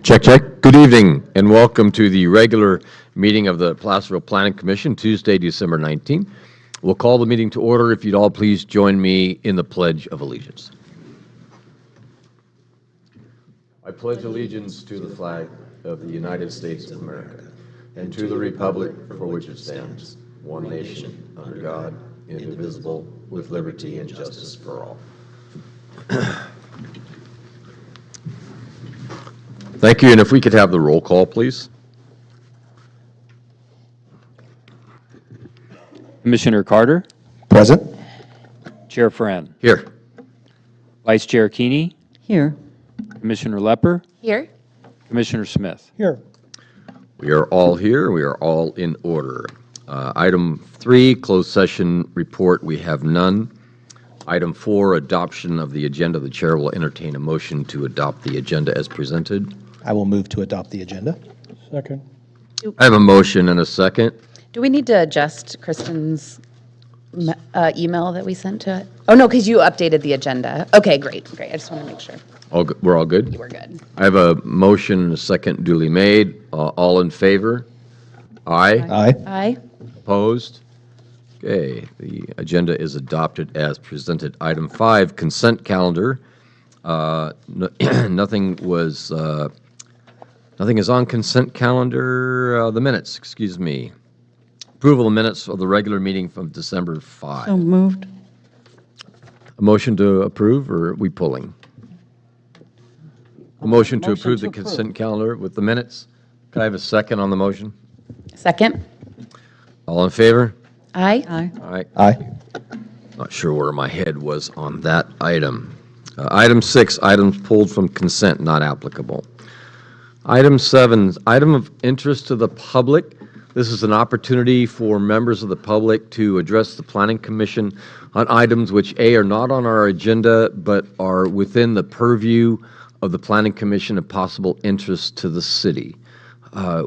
Check, check. Good evening, and welcome to the regular meeting of the Placerville Planning Commission, Tuesday, December 19th. We'll call the meeting to order. If you'd all please join me in the Pledge of Allegiance. I pledge allegiance to the flag of the United States of America and to the republic for which it stands, one nation, under God, indivisible, with liberty and justice for all. Thank you, and if we could have the roll call, please. Commissioner Carter, Present. Chair Friend, Here. Vice Chair Keeney, Here. Commissioner Lepper, Here. Commissioner Smith. Here. We are all here. We are all in order. Item 3, closed session report, we have none. Item 4, adoption of the agenda. The chair will entertain a motion to adopt the agenda as presented. I will move to adopt the agenda. Second. I have a motion and a second. Do we need to adjust Kristen's email that we sent to? Oh, no, because you updated the agenda. Okay, great. I just want to make sure We're all good? you were good. I have a motion and a second duly made. All in favor? Aye. Aye. Aye. Opposed? Okay, the agenda is adopted as presented. Item 5, consent calendar. Nothing is on consent calendar. The minutes, excuse me. Approval of minutes of the regular meeting from December 5. So moved. A motion to approve, or are we pulling? A motion to Motion approve to the consent calendar with the minutes. Can I have a second on the motion? Second. All in favor? Aye. Aye. All right. Aye. Not sure where my head was on that item. Item 6, items pulled from consent, not applicable. Item 7, item of interest to the public. This is an opportunity for members of the public to address the Planning Commission on items which A, are not on our agenda, but are within the purview of the Planning Commission of possible interest to the city.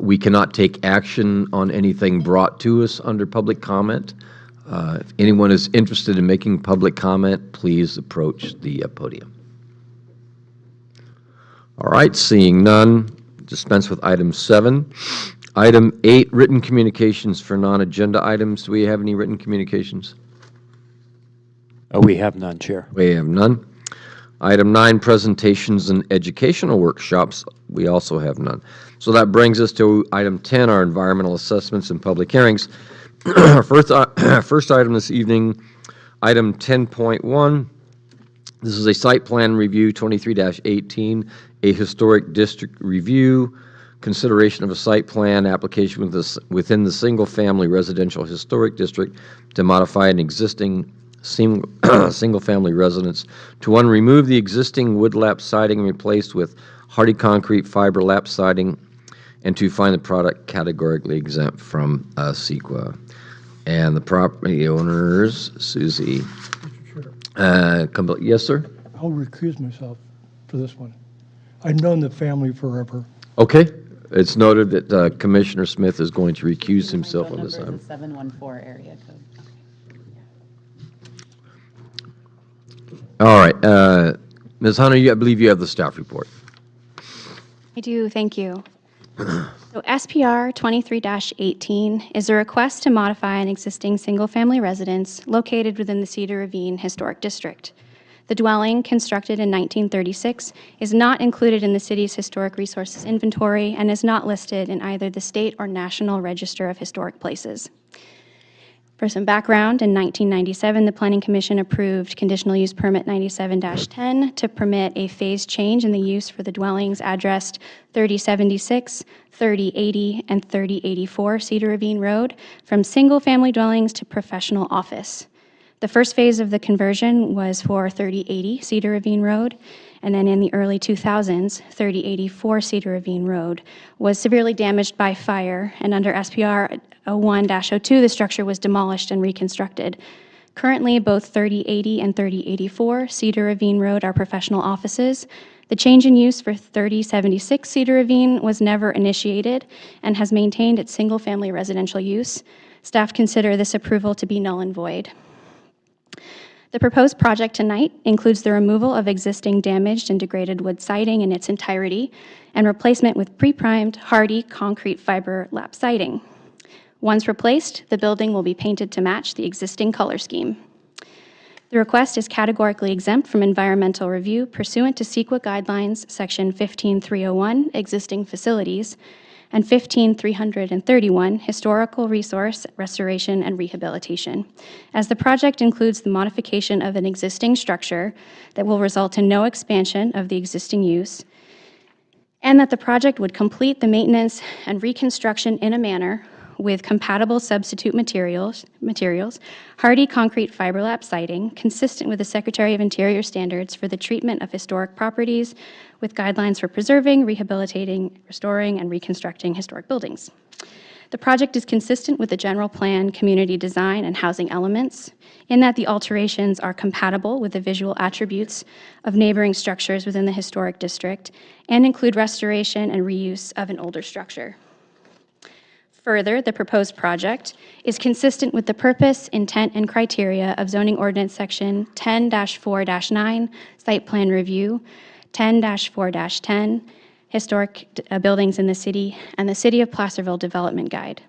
We cannot take action on anything brought to us under public comment. If anyone is interested in making public comment, please approach the podium. All right, seeing none, dispense with item 7. Item 8, written communications for non-agenda items. Do we have any written communications? We have none, Chair. We have none. Item 9, presentations and educational workshops. We also have none. So that brings us to item 10, our environmental assessments and public hearings. First item this evening, item 10.1. This is a site plan review, 23-18, a historic district review, consideration of a site plan application within the single-family residential historic district to modify an existing single-family residence to, 1, remove the existing wood lap siding and replaced with hardy concrete fiber lap siding, and 2, find the product categorically exempt from CEQA. And the property owners, Susie. Mr. Chair, Yes, sir? I'll recuse myself for this one. I've known the family forever. Okay. It's noted that Commissioner Smith is going to recuse himself on this Number item. is the 714 area code. All right. Ms. Hunter, I believe you have the staff report. I do, thank you. So SPR 23-18 is a request to modify an existing single-family residence located within the Cedar Ravine Historic District. The dwelling, constructed in 1936, is not included in the city's historic resources inventory and is not listed in either the state or National Register of Historic Places. For some background, in 1997, the Planning Commission approved Conditional Use Permit 97-10 to permit a phase change in the use for the dwellings addressed 3076, 3080, and 3084 Cedar Ravine Road from single-family dwellings to professional office. The first phase of the conversion was for 3080 Cedar Ravine Road, and then in the early 2000s, 3084 Cedar Ravine Road was severely damaged by fire, and under SPR 01-02, the structure was demolished and reconstructed. Currently, both 3080 and 3084 Cedar Ravine Road are professional offices. The change in use for 3076 Cedar Ravine was never initiated and has maintained its single-family residential use. Staff consider this approval to be null and void. The proposed project tonight includes the removal of existing damaged and degraded wood siding in its entirety and replacement with pre-primed, hardy concrete fiber lap siding. Once replaced, the building will be painted to match the existing color scheme. The request is categorically exempt from environmental review pursuant to CEQA guidelines, Section 15301, Existing Facilities, and 15331, Historical Resource Restoration and Rehabilitation, as the project includes the modification of an existing structure that will result in no expansion of the existing use, and that the project would complete the maintenance and reconstruction in a manner with compatible substitute materials, hardy concrete fiber lap siding, consistent with the Secretary of Interior standards for the treatment of historic properties, with guidelines for preserving, rehabilitating, restoring, and reconstructing historic buildings. The project is consistent with the general plan, community design, and housing elements, in that the alterations are compatible with the visual attributes of neighboring structures within the historic district and include restoration and reuse of an older structure. Further, the proposed project is consistent with the purpose, intent, and criteria of Zoning Ordinance Section 10-4-9, Site Plan Review, 10-4-10, Historic Buildings in the City, and the City of Placerville Development Guide.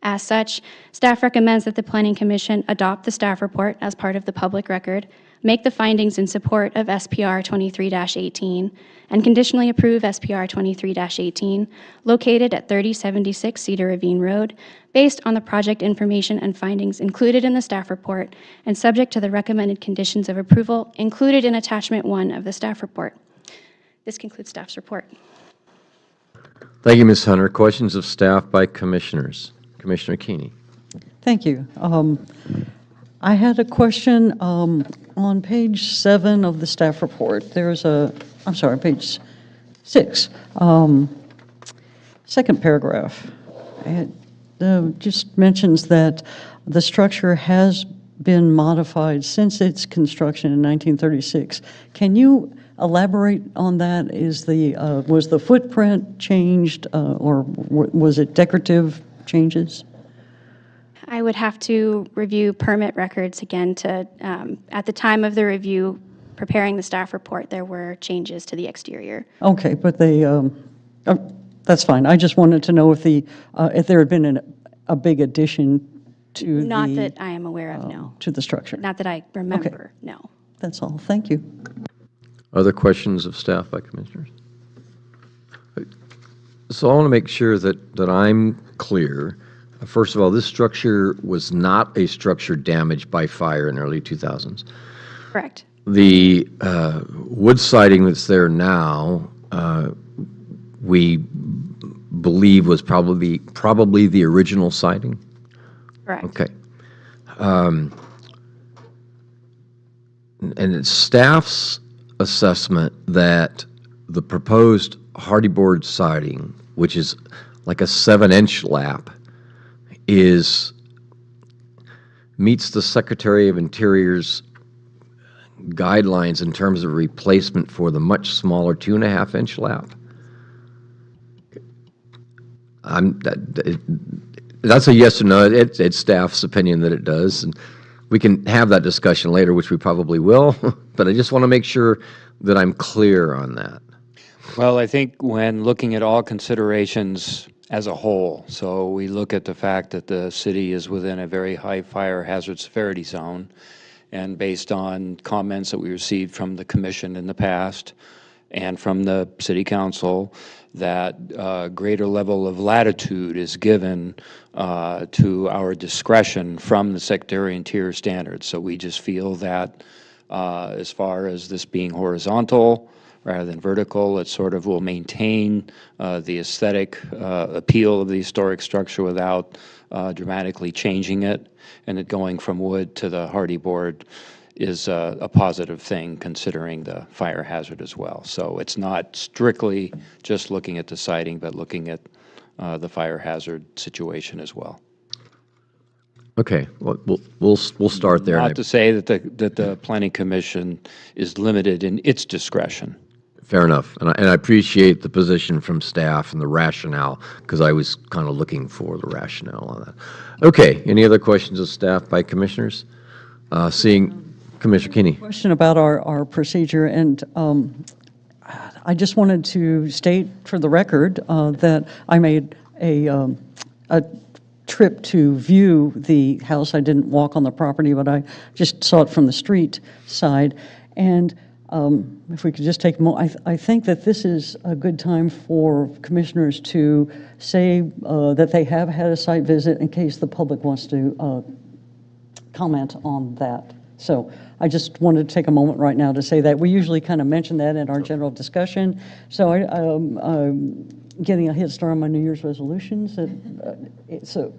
As such, staff recommends that the Planning Commission adopt the staff report as part of the public record, make the findings in support of SPR 23-18, and conditionally approve SPR 23-18, located at 3076 Cedar Ravine Road, based on the project information and findings included in the staff report and subject to the recommended conditions of approval included in Attachment 1 of the staff report. This concludes staff's report. Thank you, Ms. Hunter. Questions of staff by commissioners? Commissioner Keeney. Thank you. I had a question on page 7 of the staff report. There's page 6, second paragraph. It just mentions that the structure has been modified since its construction in 1936. Can you elaborate on that? Was the footprint changed, or was it decorative changes? I would have to review permit records again to, at the time of the review, preparing the staff report, there were changes to the exterior. Okay, but that's fine. I just wanted to know if there had been a big addition to Not that I am aware of, no. to the structure. Not that I remember, no. That's all. Thank you. Other questions of staff by commissioners? So I want to make sure that I'm clear. First of all, this structure was not a structure damaged by fire in the early 2000s. Correct. The wood siding that's there now, we believe was probably the original siding? Correct. Okay. And it's staff's assessment that the proposed hardy board siding, which is like a 7-inch lap, meets the Secretary of Interior's guidelines in terms of replacement for the much smaller 2.5-inch lap. That's a yes or no. It's staff's opinion that it does, and we can have that discussion later, which we probably will. But I just want to make sure that I'm clear on that. Well, I think when looking at all considerations as a whole, so we look at the fact that the city is within a very high fire hazard severity zone, and based on comments that we received from the commission in the past and from the city council, that greater level of latitude is given to our discretion from the Secretary of Interior standards. So we just feel that as far as this being horizontal rather than vertical, it sort of will maintain the aesthetic appeal of the historic structure without dramatically changing it, and that going from wood to the hardy board is a positive thing considering the fire hazard as well. So it's not strictly just looking at the siding, but looking at the fire hazard situation as well. Okay, well, we'll start there. Not to say that the Planning Commission is limited in its discretion. Fair enough, and I appreciate the position from staff and the rationale, because I was kind of looking for the rationale on that. Okay, any other questions of staff by commissioners? Seeing Commissioner Keeney. Question about our procedure, and I just wanted to state for the record that I made a trip to view the house. I didn't walk on the property, but I just saw it from the street side. And if we could just take a moment, I think that this is a good time for commissioners to say that they have had a site visit in case the public wants to comment on that. So I just wanted to take a moment right now to say that. We usually kind of mention that in our general discussion. So I'm getting a head start on my New Year's resolutions. So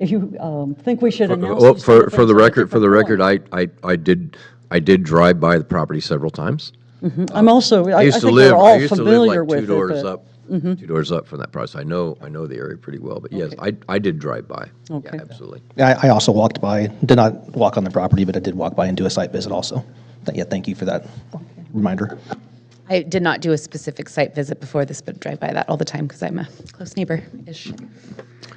if you think we should announce Well, these kind of for the things, record, think I did drive by the property several times. I'm also, I I used to think live, we're I all used to live familiar like with two it. doors but- up, 2 doors up from that process. I know the area pretty well, but yes, I did drive by. Okay. Yeah, absolutely. I also walked by, did not walk on the property, but I did walk by and do a site visit also. Yeah, thank you for that reminder. I did not do a specific site visit before this, but drive by that all the time because I'm a close neighbor-ish.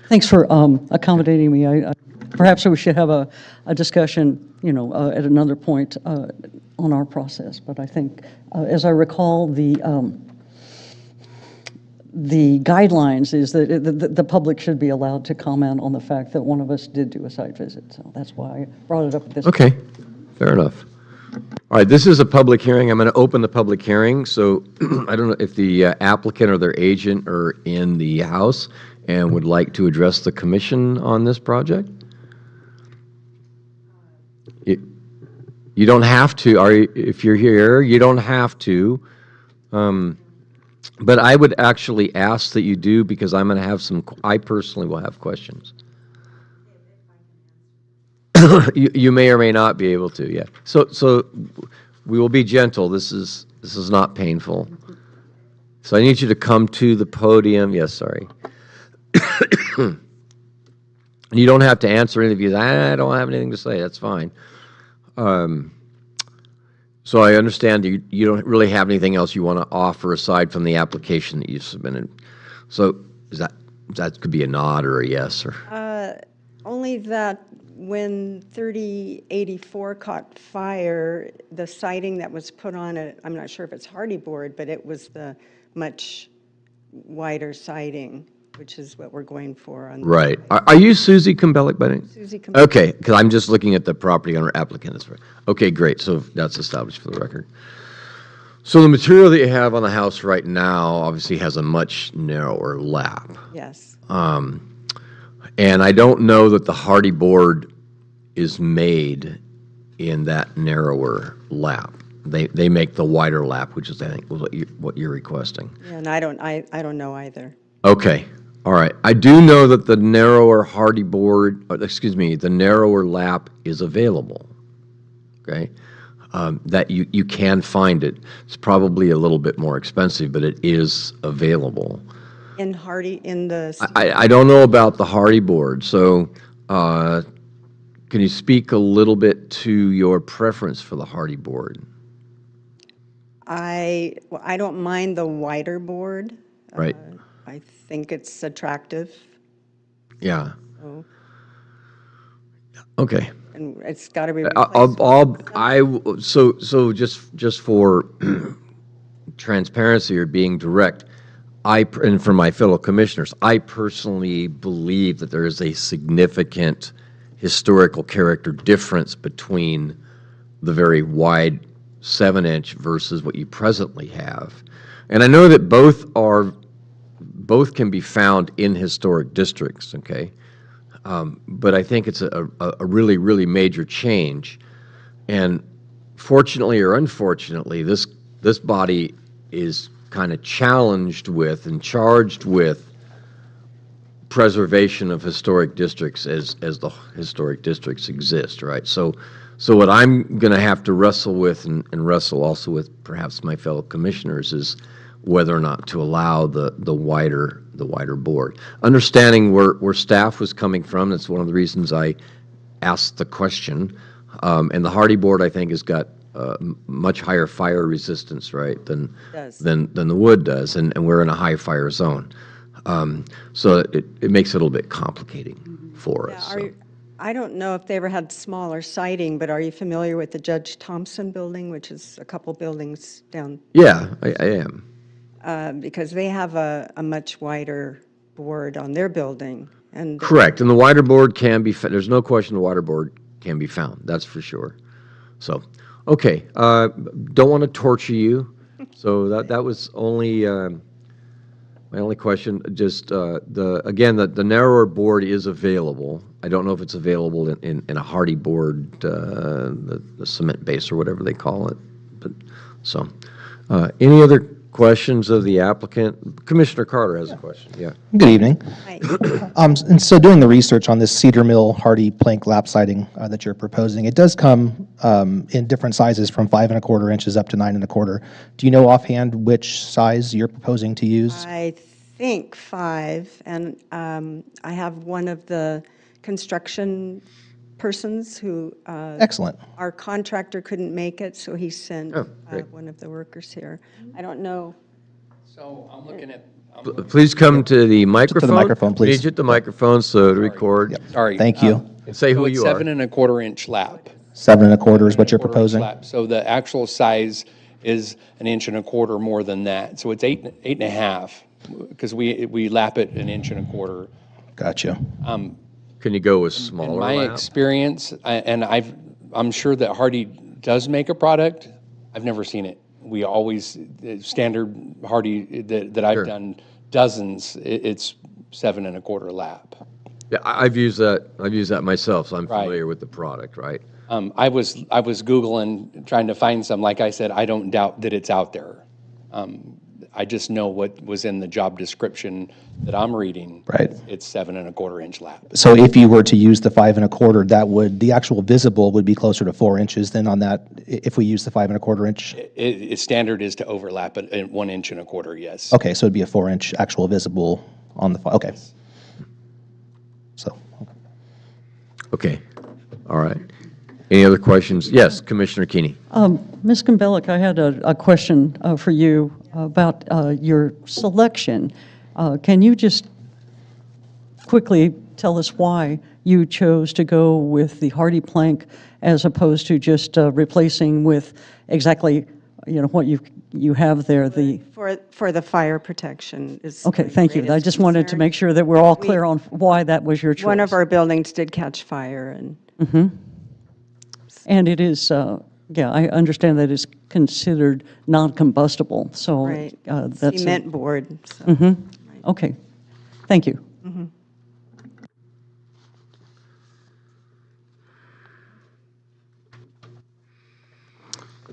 Thanks for accommodating me. Perhaps we should have a discussion, at another point on our process. But I think, as I recall, the guidelines is that the public should be allowed to comment on the fact that one of us did do a site visit. So that's why I brought it up at this. Okay, fair enough. All right, this is a public hearing. I'm going to open the public hearing. So I don't know if the applicant or their agent are in the house and would like to address the commission on this project. You don't have to. If you're here, you don't have to. But I would actually ask that you do because I'm going to have I personally will have questions. You may or may not be able to, yeah. So we will be gentle. This is not painful. So I need you to come to the podium. Yes, sorry. You don't have to answer any of these. I don't have anything to say. That's fine. So I understand you don't really have anything else you want to offer aside from the application that you submitted. So that could be a nod or a yes or. Only that when 3084 caught fire, the siding that was put on it, I'm not sure if it's hardy board, but it was the much wider siding, which is what we're going for on. Right. Are you Susie Kumbelik by name? Susie Kumbelik. Okay, because I'm just looking at the property owner applicant. That's right. Okay, great. So that's established for the record. So the material that you have on the house right now obviously has a much narrower lap. Yes. And I don't know that the hardy board is made in that narrower lap. They make the wider lap, which is, I think, what you're requesting. Yeah, and I don't know either. Okay, all right. I do know that the narrower hardy board, the narrower lap is available, okay? That you can find it. It's probably a little bit more expensive, but it is available. In hardy, in the. I don't know about the hardy board, so can you speak a little bit to your preference for the hardy board? I don't mind the wider board. Right. I think it's attractive. Yeah. So, Okay. and it's got to be So just for transparency or being direct, and for my fellow commissioners, I personally believe that there is a significant historical character difference between the very wide 7-inch versus what you presently have. And I know that both can be found in historic districts, okay? But I think it's a really, really major change. And fortunately or unfortunately, this body is kind of challenged with and charged with preservation of historic districts as the historic districts exist, right? So what I'm going to have to wrestle with and wrestle also with perhaps my fellow commissioners is whether or not to allow the wider board. Understanding where staff was coming from, that's one of the reasons I asked the question. And the hardy board, I think, has got much higher fire resistance, right, than the wood does, and we're in a high fire zone. So it makes it a little bit complicating for us. So. I don't know if they ever had smaller siding, but are you familiar with the Judge Thompson building, which is a couple buildings down? Yeah, I am. Because they have a much wider board on their building. And Correct, and the wider board can be, there's no question the wider board can be found, that's for sure. So, okay, don't want to torture you, so that was only, my only question, just, again, the narrower board is available. I don't know if it's available in a hardy board, the cement base or whatever they call it, but, so. Any other questions of the applicant? Commissioner Carter has a question, yeah. Good evening. Hi. And so doing the research on this cedar mill hardy plank lap siding that you're proposing, it does come in different sizes from 5¼ inches up to 9¼ Do you know offhand which size you're proposing to use? I think 5, and I have one of the construction persons who, Excellent. our contractor couldn't make it, so he sent Oh, great. one of the workers here. I don't know. So I'm looking at, Please come to the microphone. microphone, please. Need you at the microphone so to record. sorry. Thank you. And say who So it's you are. 7¼ inch lap. 7¼ is what you're 7¼ inch proposing? lap. So the actual size is 1¼ more than that. So it's 8.5, because we lap it 1¼ inch. Gotcha. Can you go with In smaller my lap? experience, I'm sure that Hardy does make a product. I've never seen it. We always, standard Hardy that I've Sure. done dozens, it's 7¼ lap. Yeah, I've used that myself, so I'm Right. familiar with the product, right? I was Googling, trying to find some. Like I said, I don't doubt that it's out there. I just know what was in the job description that I'm reading. Right. It's 7¼ inch lap. So if you were to use the 5¼ that would, the actual visible would be closer to 4 inches than on that, if we use the 5¼ inch? Its standard is to overlap it at 1¼ inch, yes. Okay, so it'd be a 4 inch actual visible on the, okay. So, Okay, all right. Any other questions? Yes, Commissioner Keeney. Ms. Gumbelik, I had a question for you about your selection. Can you just quickly tell us why you chose to go with the hardy plank as opposed to just replacing with exactly, what you have there, the... For the fire protection is. Okay, the thank you. I greatest just wanted to concern. make sure that we're all clear on why that was your choice. One of our buildings did catch fire, and And it is, I understand that it's considered non-combustible, so right, that's... a- cement board, so. Okay, thank you.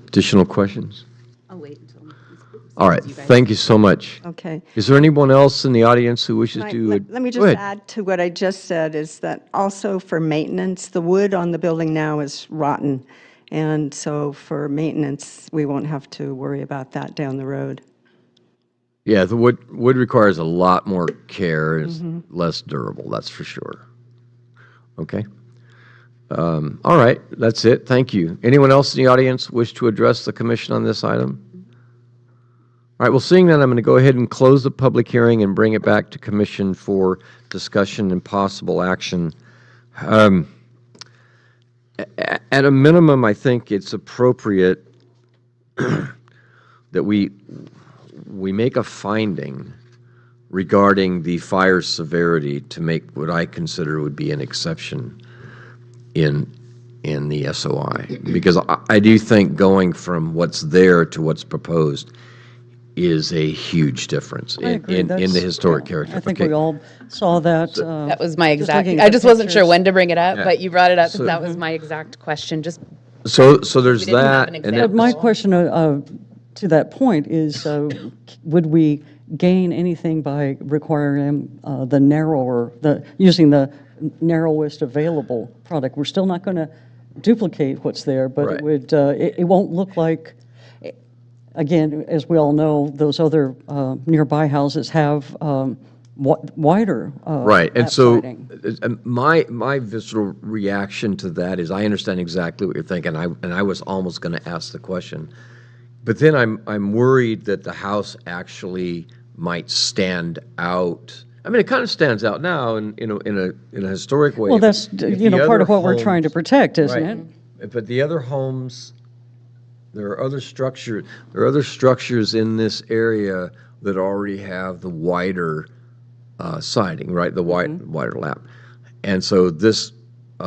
Additional questions? I'll wait until. All right, thank you so much. Okay. Is there anyone else in the audience who wishes Right, to? let me Go just ahead. add to what I just said, is that also for maintenance, the wood on the building now is rotten. And so for maintenance, we won't have to worry about that down the road. Yeah, the wood requires a lot more care, it's less durable, that's for sure. Okay. All right, that's it, thank you. Anyone else in the audience wish to address the commission on this item? All right, well, seeing that, I'm going to go ahead and close the public hearing and bring it back to commission for discussion and possible action. At a minimum, I think it's appropriate that we make a finding regarding the fire severity to make what I consider would be an exception in the SOI. Because I do think going from what's there to what's proposed is a huge difference I agree. in the That's- historic yeah, character. I think Okay. we all saw that. That was my just exact, looking at I the just wasn't sure pictures. when to bring it up, Yeah. but you brought it up, because So- that was my exact question, just. So there's didn't have that. an and example. But my question to that point is, would we gain anything by requiring the narrower, using the narrowest available product? We're still not going to duplicate what's there, but Right. it would, it won't look like, again, as we all know, those other nearby houses have wider Right, and lap so siding. my visceral reaction to that is I understand exactly what you're thinking, and I was almost going to ask the question, but then I'm worried that the house actually might stand out I mean, it kind of stands out now in a historic way. Well, that's, If you the know, part of other what we're trying to homes- protect, isn't Right. it? But the other homes, there are other structures in this area that already have the wider siding, right? The wider lap. And so this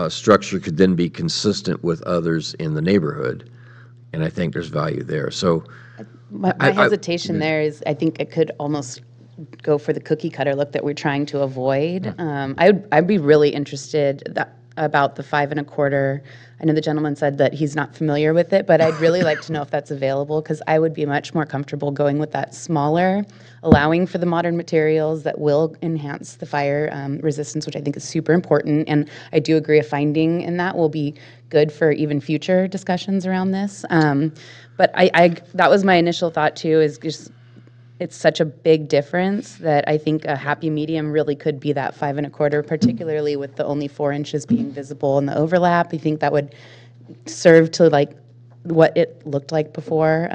structure could then be consistent with others in the neighborhood. And I think there's value there. So My hesitation there is, I think it could almost go for the cookie cutter look that we're trying to avoid. I'd be really interested about the 5 1/4. I know the gentleman said that he's not familiar with it, but I'd really like to know if that's available, because I would be much more comfortable going with that smaller, allowing for the modern materials that will enhance the fire resistance, which I think is super important. And I do agree a finding in that will be good for even future discussions around this. But that was my initial thought too, is just, it's such a big difference that I think a happy medium really could be that 5 1/4, particularly with the only 4 inches being visible in the overlap. I think that would serve to like what it looked like before,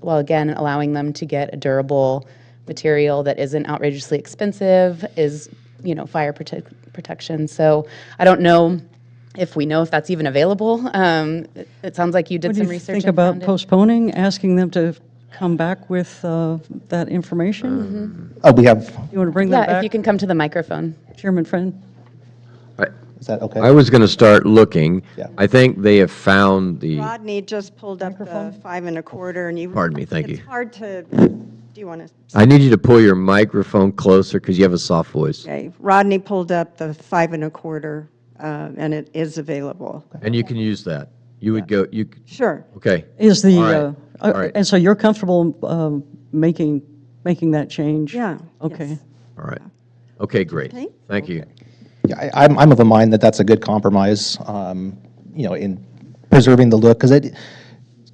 while again, allowing them to get a durable material that isn't outrageously expensive, is, fire protection. So I don't know if we know if that's even available. It sounds like you did What do some you research. think and about found it. postponing, asking them to come back with that information? We have, You want to bring that Yeah, if you back, can come to the microphone. Chairman Friend? is that okay? I was going to start looking. Yeah. I think they have found the, Rodney just pulled up the Microphone? 5 1/4, and you. Pardon me, thank you. It's hard to, do you want to? I need you to pull your microphone closer because you have a soft voice. Okay, Rodney pulled up the 5 1/4, and it is available. And you can use that. You would go, Sure. okay. Is the, All right. All right. and so you're comfortable making that change? Yeah. Okay. yes. All right. Okay, great. Okay. Thank you. Yeah, I'm of a mind that that's a good compromise, in preserving the look, because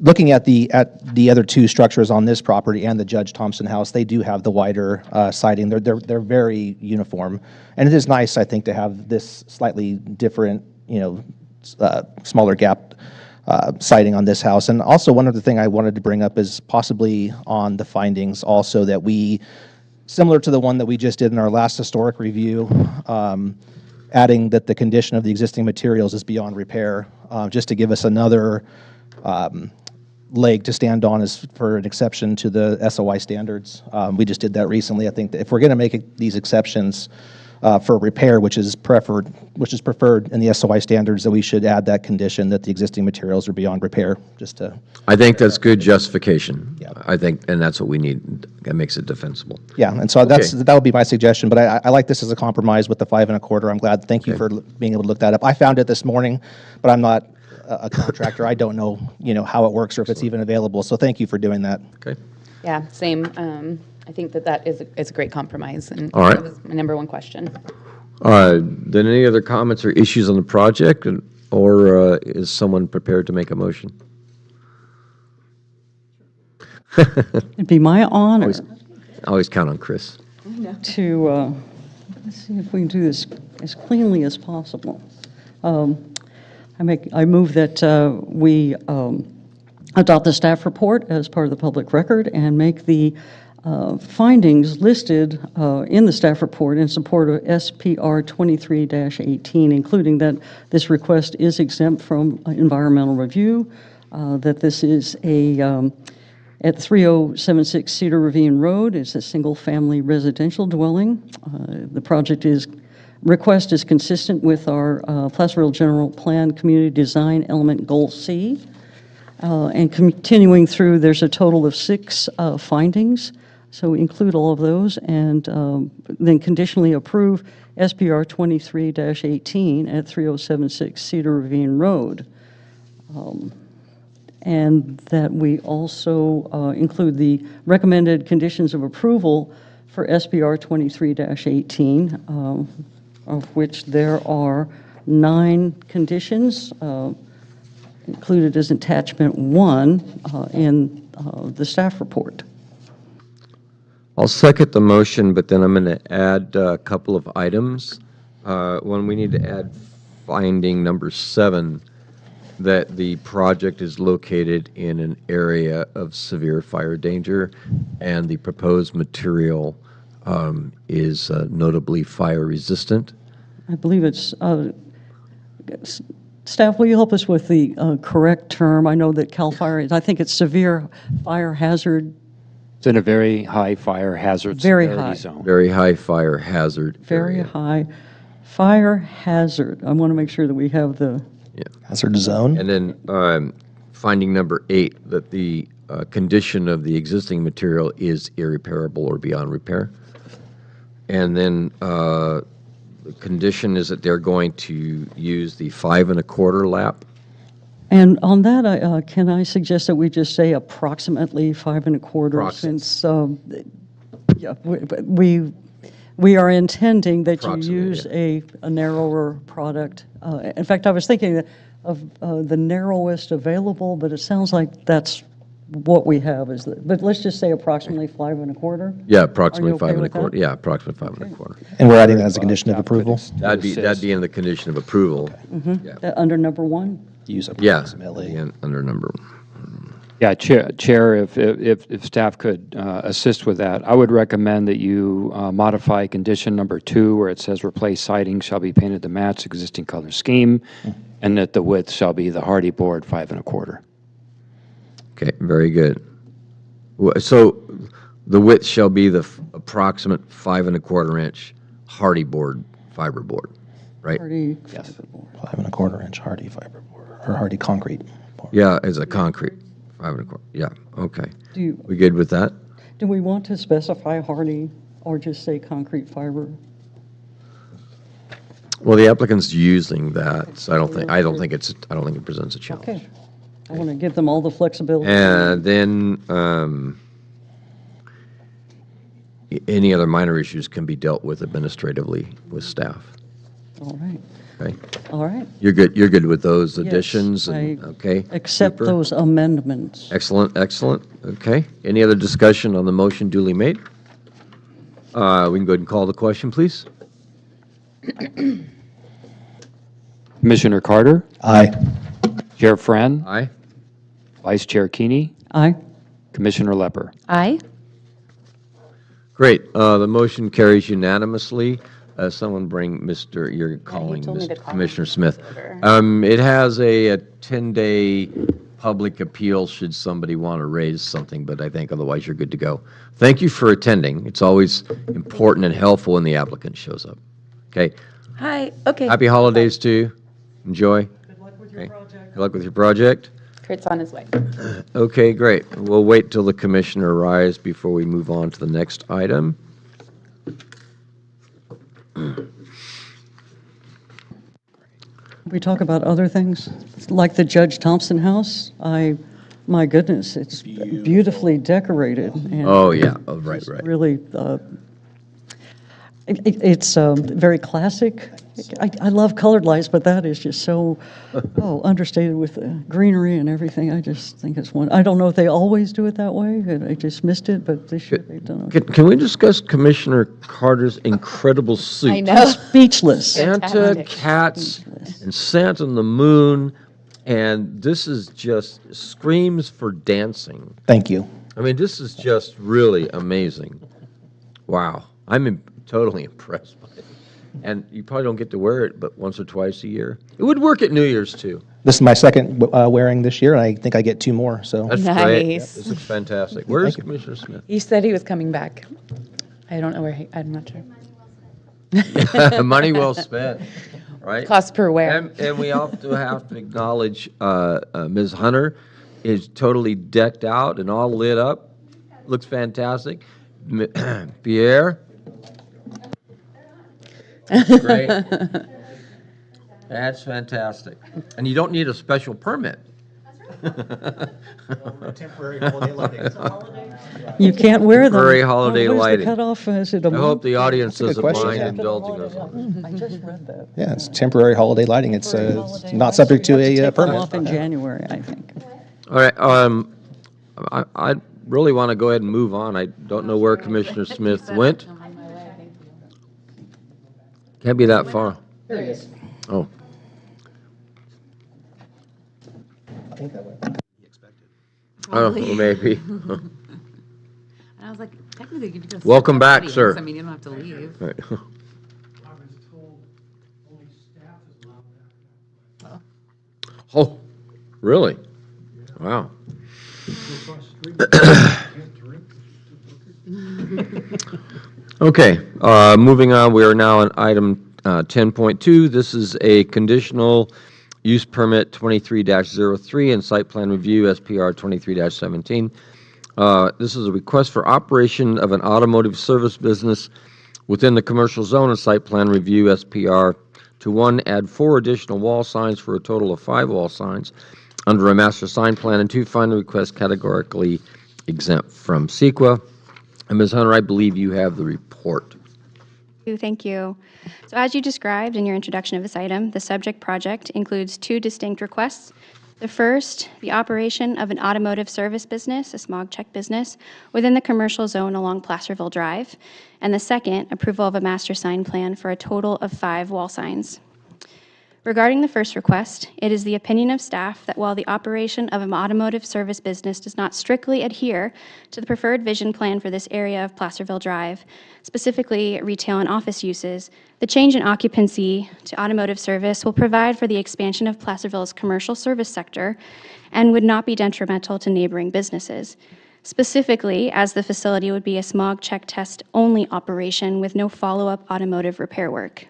looking at the other two structures on this property and the Judge Thompson house, they do have the wider siding. They're very uniform, and it is nice, I think, to have this slightly different, smaller gap siding on this house. And also, one other thing I wanted to bring up is possibly on the findings also that we, similar to the one that we just did in our last historic review, adding that the condition of the existing materials is beyond repair, just to give us another leg to stand on as for an exception to the SOI standards. We just did that recently. I think that if we're going to make these exceptions for repair, which is preferred in the SOI standards, that we should add that condition that the existing materials are beyond repair, just to. I think that's good justification. Yeah. I think, and that's what we need. That makes it defensible. Yeah, and so Okay. that would be my suggestion, but I like this as a compromise with the 5 1/4. I'm glad, thank you for being able to look that up. I found it this morning, but I'm not a contractor. I don't know, how it works or if it's even available, so thank you for doing that. Okay. Yeah, same. I think that is a great compromise, and All right. that was my number one question. Then any other comments or issues on the project, or is someone prepared to make a motion? It'd be my honor Always count on Chris. to, let's see if we can do this as cleanly as possible. I move that we adopt the staff report as part of the public record and make the findings listed in the staff report in support of SPR 23-18, including that this request is exempt from environmental review, that this is at 3076 Cedar Ravine Road. It's a single-family residential dwelling. The request is consistent with our Placerville General Plan Community Design Element Goal C. And continuing through, there's a total of 6 findings. So we include all of those, and then conditionally approve SPR 23-18 at 3076 Cedar Ravine Road. And that we also include the recommended conditions of approval for SPR 23-18, of which there are 9 conditions included as attachment 1 in the staff report. I'll second the motion, but then I'm going to add a couple of items. One, we need to add finding number 7, that the project is located in an area of severe fire danger, and the proposed material is notably fire resistant. I believe it's, staff, will you help us with the correct term? I know that CAL FIRE, I think it's severe fire hazard, It's in a very high fire hazard Very severity high. zone. Very high fire hazard very area. high fire hazard. I want to make sure that we have the, Hazard zone. And then finding number 8, that the condition of the existing material is irreparable or beyond repair. And then the condition is that they're going to use the 5 1/4 lap. and on that, can I suggest that we just say approximately 5 1/4? Since, yeah, we are intending that you Approximately, use a narrower product. In fact, I was thinking of the narrowest available, but it sounds like that's what we have is, but let's just say approximately 5 1/4. Yeah, approximately okay 5 with that? 1/4. Yeah, approximately 5 1/4. And we're adding that as a condition of approval? That'd be in the condition of approval. Under number 1? Use Yeah, approximately. again, under number. Yeah, Chair, if staff could assist with that, I would recommend that you modify condition number 2, where it says replace siding shall be painted to match existing color scheme, and that the width shall be the hardy board 5 1/4. Okay, very good. So the width shall be the approximate 5 1/4 inch hardy board fiber board, right? Yes. 5 1/4 inch hardy fiber board, or hardy concrete board. Yeah, as a concrete 5 1/4. Yeah, okay. Do We good with that? we want to specify hardy or just say concrete fiber? Well, the applicant's using that, so I don't think it presents a challenge. Okay. I want to give them all the flexibility. And then any other minor issues can be dealt with administratively with staff. All right, Okay, all right. you're good with those Yes, additions, I and okay. Accept super. those amendments. Excellent, excellent. Okay. Any other discussion on the motion duly made? We can go ahead and call the question, please. Commissioner Carter, Aye. Chair Friend, Aye. Vice Chair Keeney, Aye. Commissioner Lepper. Aye. Great. The motion carries unanimously. Someone bring Mr., you're calling told me Mr. to call Commissioner him. Smith. Over. It has a 10-day public appeal should somebody want to raise something, but I think otherwise you're good to go. Thank you for attending. It's always important and helpful when the applicant shows up. Okay. Hi, okay. Happy holidays to you. Enjoy. Good luck with your project. Good luck with your project. Kurt's on his way. Okay, great. We'll wait till the commissioner arrives before we move on to the next item. We talk about other things, like the Judge Thompson House. My goodness, it's beautifully decorated. And Oh, yeah. Oh, right, right. really, it's very classic. I love colored lights, but that is just so, understated with the greenery and everything. I just think it's one. I don't know if they always do it that way. I just missed it, but this year they've done it. Can we discuss Commissioner Carter's incredible suit? I know. Speechless. Santa, Fantastic. cats, and Santa and the moon, and this is just screams for dancing. Thank you. I mean, this is just really amazing. Wow. I'm totally impressed by it. And you probably don't get to wear it but once or twice a year. It would work at New Year's, too. This is my second wearing this year, and I think I get 2 more, so. That's great. Nice. This looks fantastic. Where's Commissioner Smith? He said he was coming back. I don't know where I'm not sure. Money well spent, right? Cost per wear. And we also have to acknowledge Ms. Hunter is totally decked out and all lit up. Looks fantastic. Pierre? Great. That's fantastic. And you don't need a special permit. Temporary holiday lighting. You can't wear them. Temporary holiday What is lighting. the cutoff? Is it a I hope the audience That's a doesn't good question. mind Yeah. indulging us on I just read that. Yeah, it's temporary holiday lighting. It's Holiday not lights, subject you to have a take them permit. off in January, I think. All right, I really want to go ahead and move on. I don't know where Commissioner Smith went. Can't be that far. There he is. Oh. I think that way. Oh, well, maybe. I was like, Technically, you could go. Welcome sit back, there sir. anyways. I mean, you don't have to leave. Right. I was told only staff is allowed back. Oh, really? Wow. Across the street, can't drink. Okay, moving on, we are now on item 10.2. This is a conditional use permit 23-03 and site plan review SPR 23-17. This is a request for operation of an automotive service business within the commercial zone and site plan review SPR to 1, add 4 additional wall signs for a total of 5 wall signs under a master sign plan, and 2, find the request categorically exempt from CEQA. And Ms. Hunter, I believe you have the report. Thank you. So as you described in your introduction of this item, the subject project includes 2 distinct requests. The first, the operation of an automotive service business, a smog check business, within the commercial zone along Placerville Drive. And the second, approval of a master sign plan for a total of 5 wall signs. Regarding the first request, it is the opinion of staff that while the operation of an automotive service business does not strictly adhere to the preferred vision plan for this area of Placerville Drive, specifically retail and office uses, the change in occupancy to automotive service will provide for the expansion of Placerville's commercial service sector and would not be detrimental to neighboring businesses. Specifically, as the facility would be a smog check test only operation with no follow-up automotive repair work.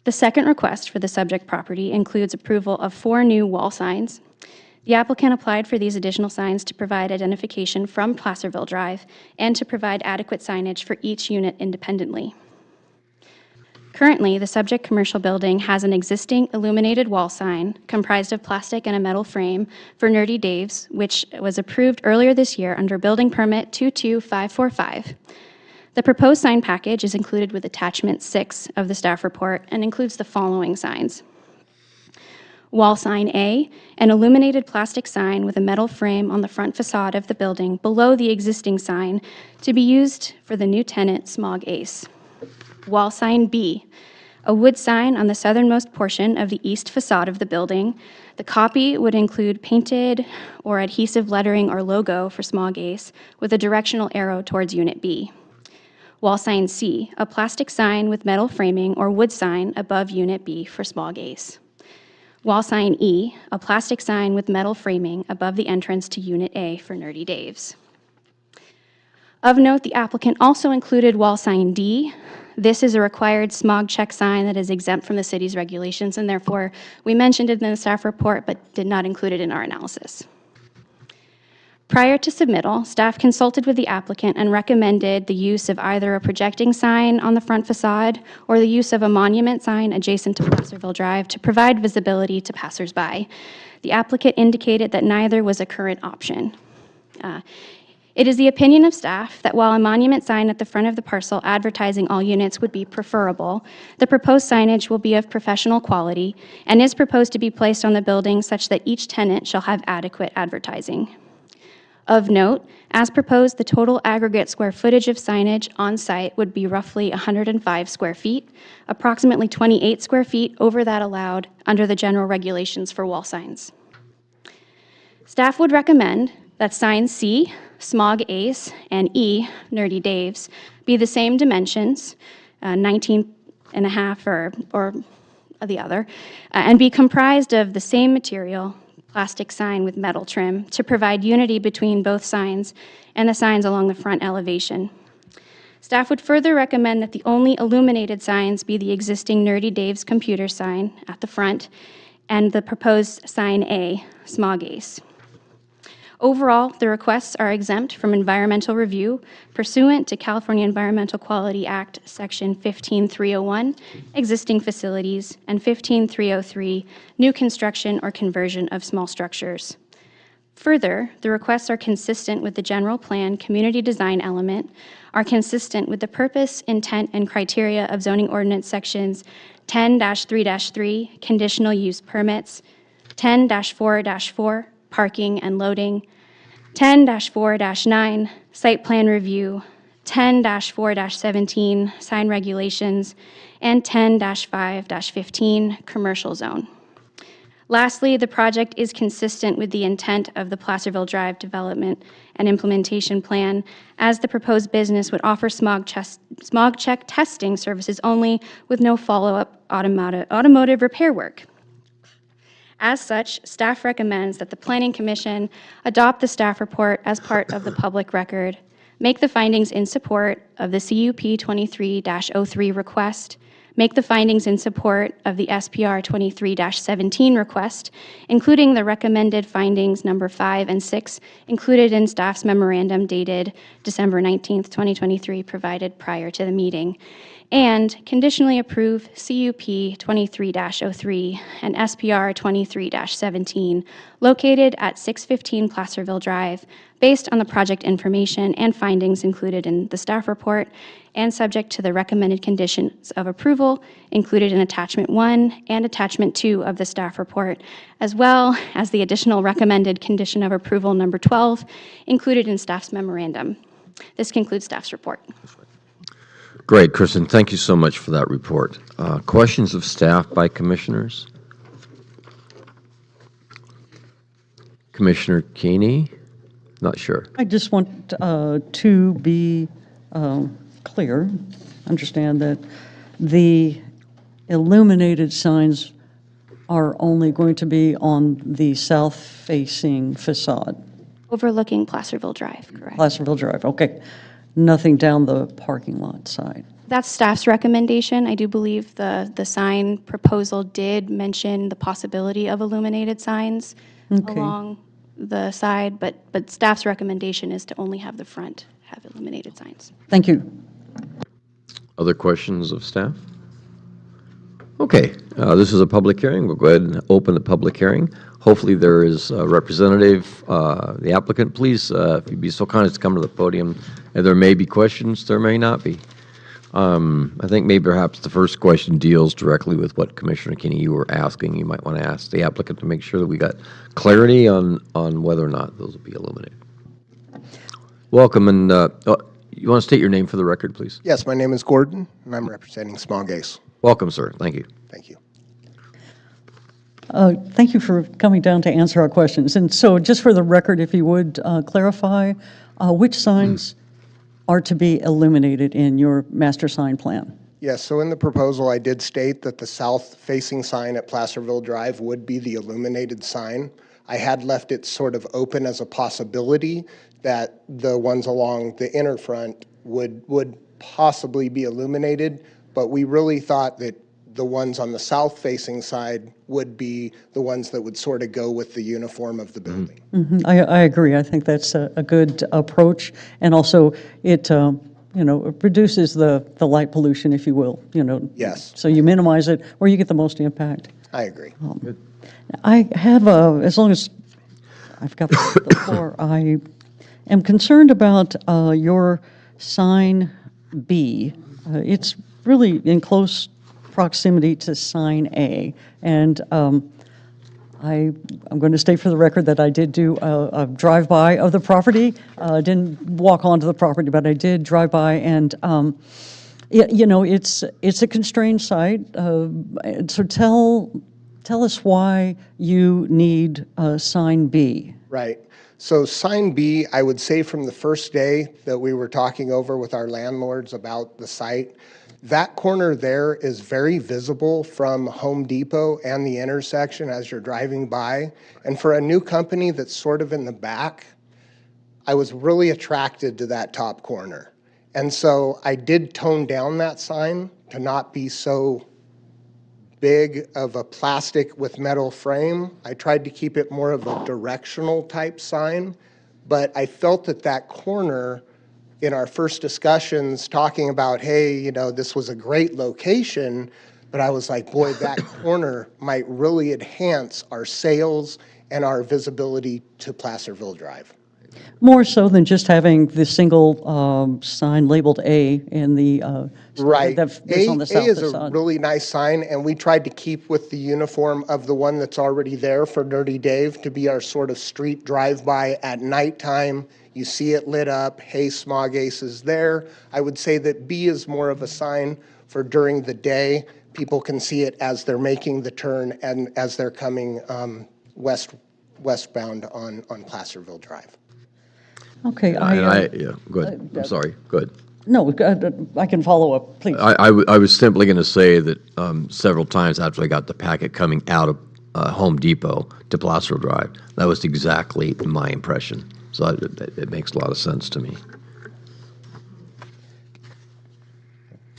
The second request for the subject property includes approval of 4 new wall signs. The applicant applied for these additional signs to provide identification from Placerville Drive and to provide adequate signage for each unit independently. Currently, the subject commercial building has an existing illuminated wall sign comprised of plastic and a metal frame for Nerdy Dave's, which was approved earlier this year under Building Permit 22545. The proposed sign package is included with Attachment 6 of the staff report and includes the following signs. Wall sign A, an illuminated plastic sign with a metal frame on the front facade of the building below the existing sign to be used for the new tenant, Smog Ace. Wall sign B, a wood sign on the southernmost portion of the east facade of the building. The copy would include painted or adhesive lettering or logo for Smog Ace with a directional arrow towards Unit B. Wall sign C, a plastic sign with metal framing or wood sign above Unit B for Smog Ace. Wall sign E, a plastic sign with metal framing above the entrance to Unit A for Nerdy Dave's. Of note, the applicant also included wall sign D. This is a required smog check sign that is exempt from the city's regulations, and therefore we mentioned it in the staff report but did not include it in our analysis. Prior to submittal, staff consulted with the applicant and recommended the use of either a projecting sign on the front facade or the use of a monument sign adjacent to Placerville Drive to provide visibility to passersby. The applicant indicated that neither was a current option. It is the opinion of staff that while a monument sign at the front of the parcel advertising all units would be preferable, the proposed signage will be of professional quality and is proposed to be placed on the building such that each tenant shall have adequate advertising. Of note, as proposed, the total aggregate square footage of signage on site would be roughly 105 square feet, approximately 28 square feet over that allowed under the general regulations for wall signs. Staff would recommend that sign C, Smog Ace, and E, Nerdy Dave's, be the same dimensions, 19 and a half or the other, and be comprised of the same material, plastic sign with metal trim, to provide unity between both signs and the signs along the front elevation. Staff would further recommend that the only illuminated signs be the existing Nerdy Dave's computer sign at the front and the proposed sign A, Smog Ace. Overall, the requests are exempt from environmental review pursuant to California Environmental Quality Act, Section 15301, existing facilities, and 15303, new construction or conversion of small structures. Further, the requests are consistent with the general plan community design element, are consistent with the purpose, intent, and criteria of zoning ordinance sections 10-3-3, conditional use permits, 10-4-4, parking and loading, 10-4-9, site plan review, 10-4-17, sign regulations, and 10-5-15, commercial zone. Lastly, the project is consistent with the intent of the Placerville Drive Development and Implementation Plan, as the proposed business would offer smog check testing services only with no follow-up automotive repair work. As such, staff recommends that the Planning Commission adopt the staff report as part of the public record, make the findings in support of the CUP 23-03 request, make the findings in support of the SPR 23-17 request, including the recommended findings number 5 and 6 included in staff's memorandum dated December 19th, 2023, provided prior to the meeting, and conditionally approve CUP 23-03 and SPR 23-17 located at 615 Placerville Drive based on the project information and findings included in the staff report and subject to the recommended conditions of approval included in Attachment 1 and Attachment 2 of the staff report, as well as the additional recommended condition of approval number 12 included in staff's memorandum. This concludes staff's report. Great, Kristen, thank you so much for that report. Questions of staff by commissioners? Commissioner Keeney? Not sure. I just want to be clear, understand that the illuminated signs are only going to be on the south-facing facade, Overlooking Placerville Drive, correct? Placerville Drive, okay. Nothing down the parking lot side. That's staff's recommendation. I do believe the sign proposal did mention the possibility of illuminated signs Okay. along the side, but staff's recommendation is to only have the front have illuminated signs. Thank you. Other questions of staff? Okay, this is a public hearing. We'll go ahead and open the public hearing. Hopefully there is a representative, the applicant, please, if you'd be so kind as to come to the podium. And there may be questions, there may not be. I think maybe perhaps the first question deals directly with what Commissioner Kinney, you were asking. You might want to ask the applicant to make sure that we got clarity on whether or not those will be illuminated. Welcome, and you want to state your name for the record, please? Yes, my name is Gordon, and I'm representing Small Gaze. Welcome, sir. Thank you. Thank you. Thank you for coming down to answer our questions. And so just for the record, if you would clarify, which signs are to be illuminated in your master sign plan? Yes, so in the proposal, I did state that the south-facing sign at Placerville Drive would be the illuminated sign. I had left it sort of open as a possibility that the ones along the inner front would possibly be illuminated, but we really thought that the ones on the south-facing side would be the ones that would sort of go with the uniform of the building. I agree. I think that's a good approach. And also, it, it reduces the light pollution, if you will, Yes. So you minimize it where you get the most impact. I agree. I have, as long as I've got the floor, I am concerned about your sign B. It's really in close proximity to sign A. And I'm going to state for the record that I did do a drive-by of the property. Didn't walk onto the property, but I did drive by, and it's a constrained site. So tell us why you need sign B. Right. So sign B, I would say from the first day that we were talking over with our landlords about the site, that corner there is very visible from Home Depot and the intersection as you're driving by. And for a new company that's sort of in the back, I was really attracted to that top corner. And so I did tone down that sign to not be so big of a plastic with metal frame. I tried to keep it more of a directional type sign, but I felt that that corner in our first discussions talking about, hey, this was a great location, but I was like, boy, that corner might really enhance our sales and our visibility to Placerville Drive. More so than just having the single sign labeled A in the, Right. that's A, on the A south is a facade. really nice sign, and we tried to keep with the uniform of the one that's already there for Nerdy Dave to be our sort of street drive-by at nighttime. You see it lit up, hey, Smog Ace is there. I would say that B is more of a sign for during the day. People can see it as they're making the turn and as they're coming westbound on Placerville Drive. Okay, Yeah, go ahead. I'm sorry, go ahead. no, I can follow up, please. I was simply going to say that several times after I got the packet coming out of Home Depot to Placer Drive, that was exactly my impression. So it makes a lot of sense to me.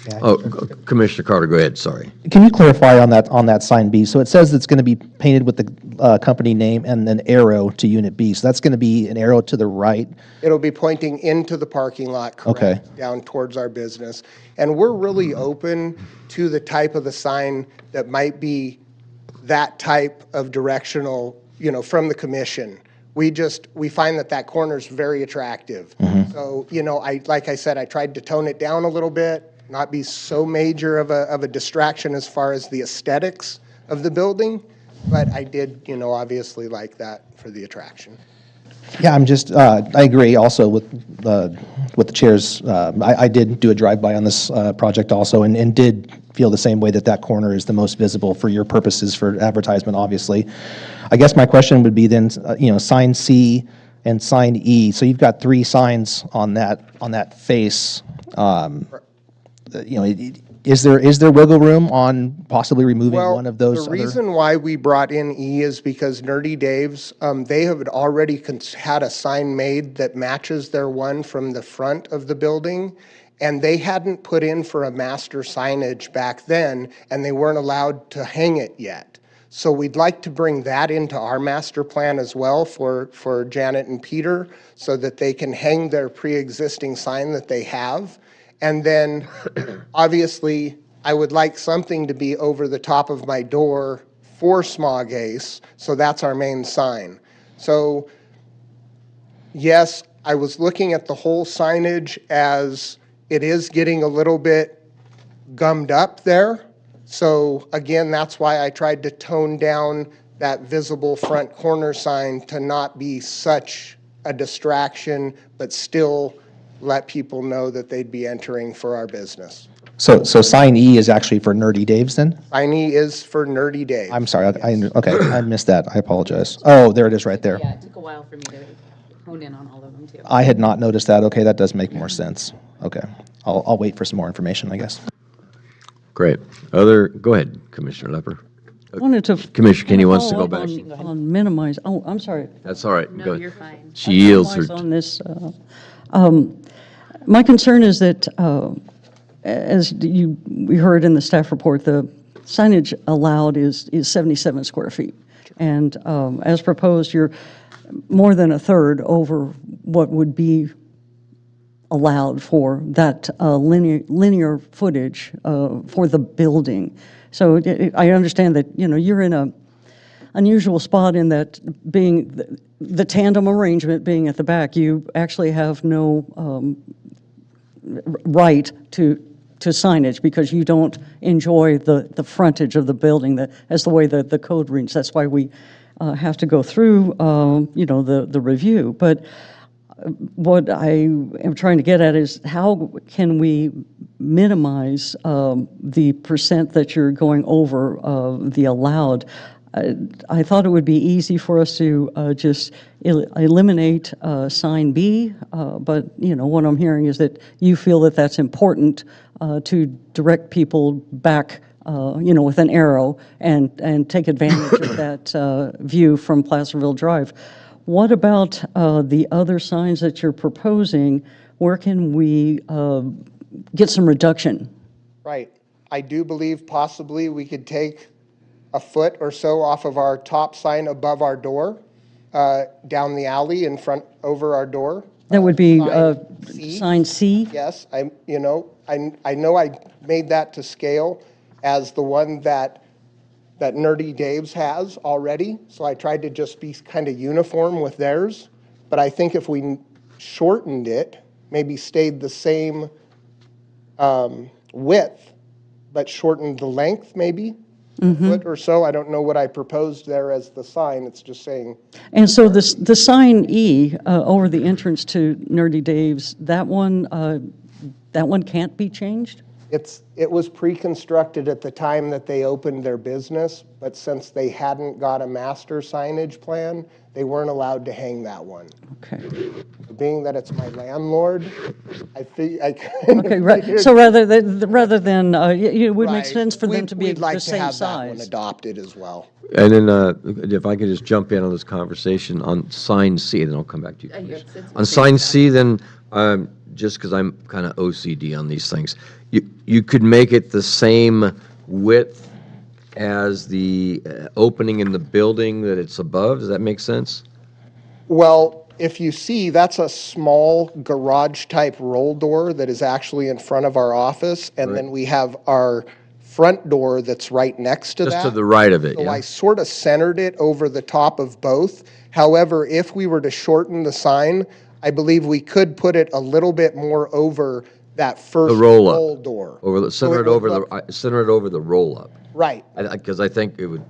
Yeah. Oh, Commissioner Carter, go ahead, sorry. Can you clarify on that sign B? So it says it's going to be painted with the company name and an arrow to Unit B. So that's going to be an arrow to the right. It'll be pointing into the parking lot, correct? Okay. Down towards our business. And we're really open to the type of the sign that might be that type of directional, from the commission. We find that corner's very attractive. So, like I said, I tried to tone it down a little bit, not be so major of a distraction as far as the aesthetics of the building, but I did, obviously like that for the attraction. Yeah, I agree also with the chairs. I did do a drive-by on this project also and did feel the same way that corner is the most visible for your purposes for advertisement, obviously. I guess my question would be then, sign C and sign E. So you've got 3 signs on that face. Is there wiggle room on possibly removing one of those the reason why we brought in E is because Nerdy Dave's, they have already had a sign made that matches their one from the front of the building, and they hadn't put in for a master signage back then, and they weren't allowed to hang it yet. So we'd like to bring that into our master plan as well for Janet and Peter, so that they can hang their pre-existing sign that they have. And then, obviously, I would like something to be over the top of my door for Smog Ace, so that's our main sign. So, yes, I was looking at the whole signage as it is getting a little bit gummed up there. So, again, that's why I tried to tone down that visible front corner sign to not be such a distraction, but still let people know that they'd be entering for our business. So sign E is actually for Nerdy Dave's then? Sign E is for Nerdy Dave. I'm sorry, okay, I missed that, I apologize. Oh, there it is right there. Yeah, it took a while for me to hone in on all of them, too. I had not noticed that, okay, that does make more sense. Okay, I'll wait for some more information, I guess. Great. Go ahead, Commissioner Lepper. Wanted to. Commissioner Kinney wants to follow go up back. On minimize, I'm sorry. That's all right. Go No, ahead. you're fine. She yields her. On this, my concern is that, as we heard in the staff report, the signage allowed is 77 square feet. And as proposed, you're more than a third over what would be allowed for that linear footage for the building. So I understand that, you're in a unusual spot in that being the tandem arrangement being at the back, you actually have no right to signage because you don't enjoy the frontage of the building as the way that the code reads. That's why we have to go through, the review. But what I am trying to get at is how can we minimize the percent that you're going over the allowed? I thought it would be easy for us to just eliminate sign B, but what I'm hearing is that you feel that that's important to direct people back, with an arrow and take advantage of that view from Placerville Drive. What about the other signs that you're proposing? Where can we get some reduction? Right. I do believe possibly we could take a foot or so off of our top sign above our door, down the alley in front over our door. That would be C. sign C? Yes, I know I made that to scale as the one that Nerdy Dave's has already, so I tried to just be kind of uniform with theirs. but I think if we shortened it, maybe stayed the same width, but shortened the length maybe, a foot or so. I don't know what I proposed there as the sign. It's just saying, And so the sign E over the entrance to Nerdy Dave's, that one can't be changed? it was pre-constructed at the time that they opened their business, but since they hadn't got a master signage plan, they weren't allowed to hang that one. Okay. Being that it's my landlord, I couldn't Okay, right. So rather than, it would make sense for them to be We'd like the to same have that one size. adopted as well. And then, if I could just jump in on this conversation on sign C, and then I'll come back to you. Commissioner. On sign C, then, just because I'm kind of OCD on these things, you could make it the same width as the opening in the building that it's above. Does that make sense? Well, if you see, that's a small garage-type roll door that is actually in front of our office, and then we have our front door that's right next to that. Just to the right of it, So I yeah? sort of centered it over the top of both. However, if we were to shorten the sign, I believe we could put it a little bit more over that first The roll-up. roll door. Center it would over look- center it over the roll-up. Right, Because I think it would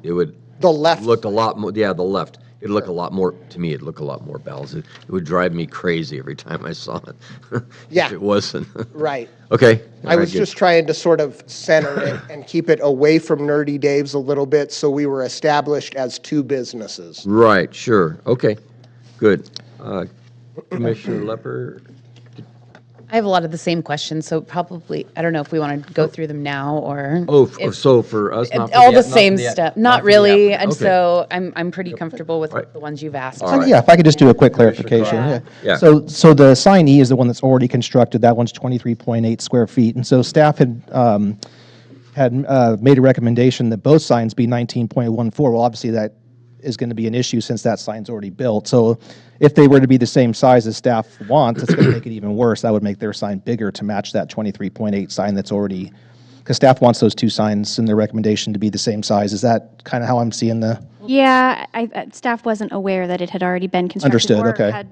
the left. look a lot more, yeah, the left. It'd look a lot more, to me, it'd look a lot more balanced. It would drive me crazy every time I saw it. Yeah. If it wasn't. Right. Okay. I was just trying to sort of center it and keep it away from Nerdy Dave's a little bit, so we were established as two businesses. Right, sure. Okay, good. Commissioner Lepper? I have a lot of the same questions, so probably, I don't know if we want to go through them now or. Oh, if- so for us, not for All the not for same the- stuff, not not for the really, applicant. and Okay. so I'm pretty comfortable with Right. the ones you've asked. All right. Yeah, if I could just do a quick clarification. Yeah. Yeah. So the sign E is the one that's already constructed. That one's 23.8 square feet. And so staff had made a recommendation that both signs be 19.14. Well, obviously, that is going to be an issue since that sign's already built. So if they were to be the same size as staff wants, it's going to make it even worse. That would make their sign bigger to match that 23.8 sign that's already, because staff wants those two signs in their recommendation to be the same size. Is that kind of how I'm seeing the? Yeah, staff wasn't aware that it had already been constructed. Understood, or okay. had,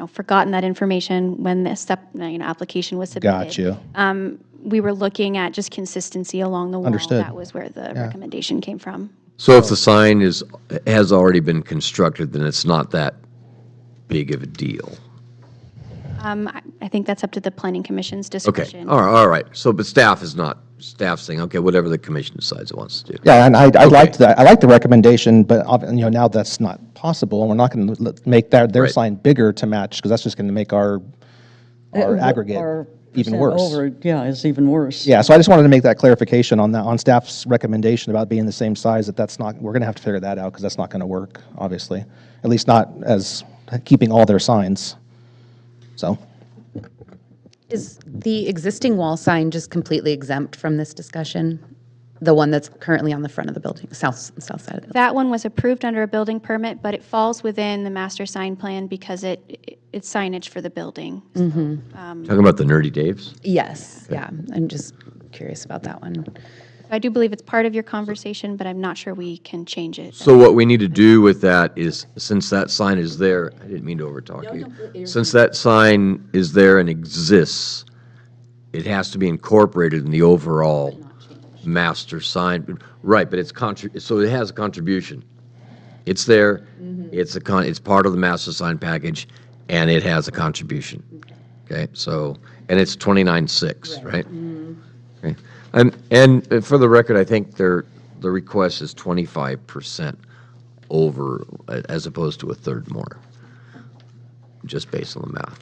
forgotten that information when the application was submitted. Got you. We were looking at just consistency along the wall. Understood. That was where the recommendation came from. So if the sign has already been constructed, then it's not that big of a deal. I think that's up to the planning commission's Okay, discretion. all right. So, but staff's saying, okay, whatever the commission decides it wants to do. Yeah, and I liked that. I like the recommendation, but now that's not possible, and we're not going to make their Right. sign bigger to match, because that's just going to make our aggregate Our even percent worse. over, yeah, is even worse. Yeah, so I just wanted to make that clarification on that, on staff's recommendation about being the same size, that's not, we're going to have to figure that out, because that's not going to work, obviously. At least not as keeping all their signs. So, Is the existing wall sign just completely exempt from this discussion? The one that's currently on the front of the building, south side of the building? That one was approved under a building permit, but it falls within the master sign plan because it's signage for the building. Talking about the Nerdy Daves? Yes, yeah, I'm just curious about that one. I do believe it's part of your conversation, but I'm not sure we can change it. So what we need to do with that is, since that sign is there, I didn't mean to overtalk you. Since that sign is there and exists, it has to be incorporated in the overall master sign. Right, but so it has a contribution. It's there, it's part of the master sign package, and it has a contribution. Okay, so, and it's 29.6, right? Okay. And for the record, I think the request is 25% over, as opposed to a third more, just based on the math.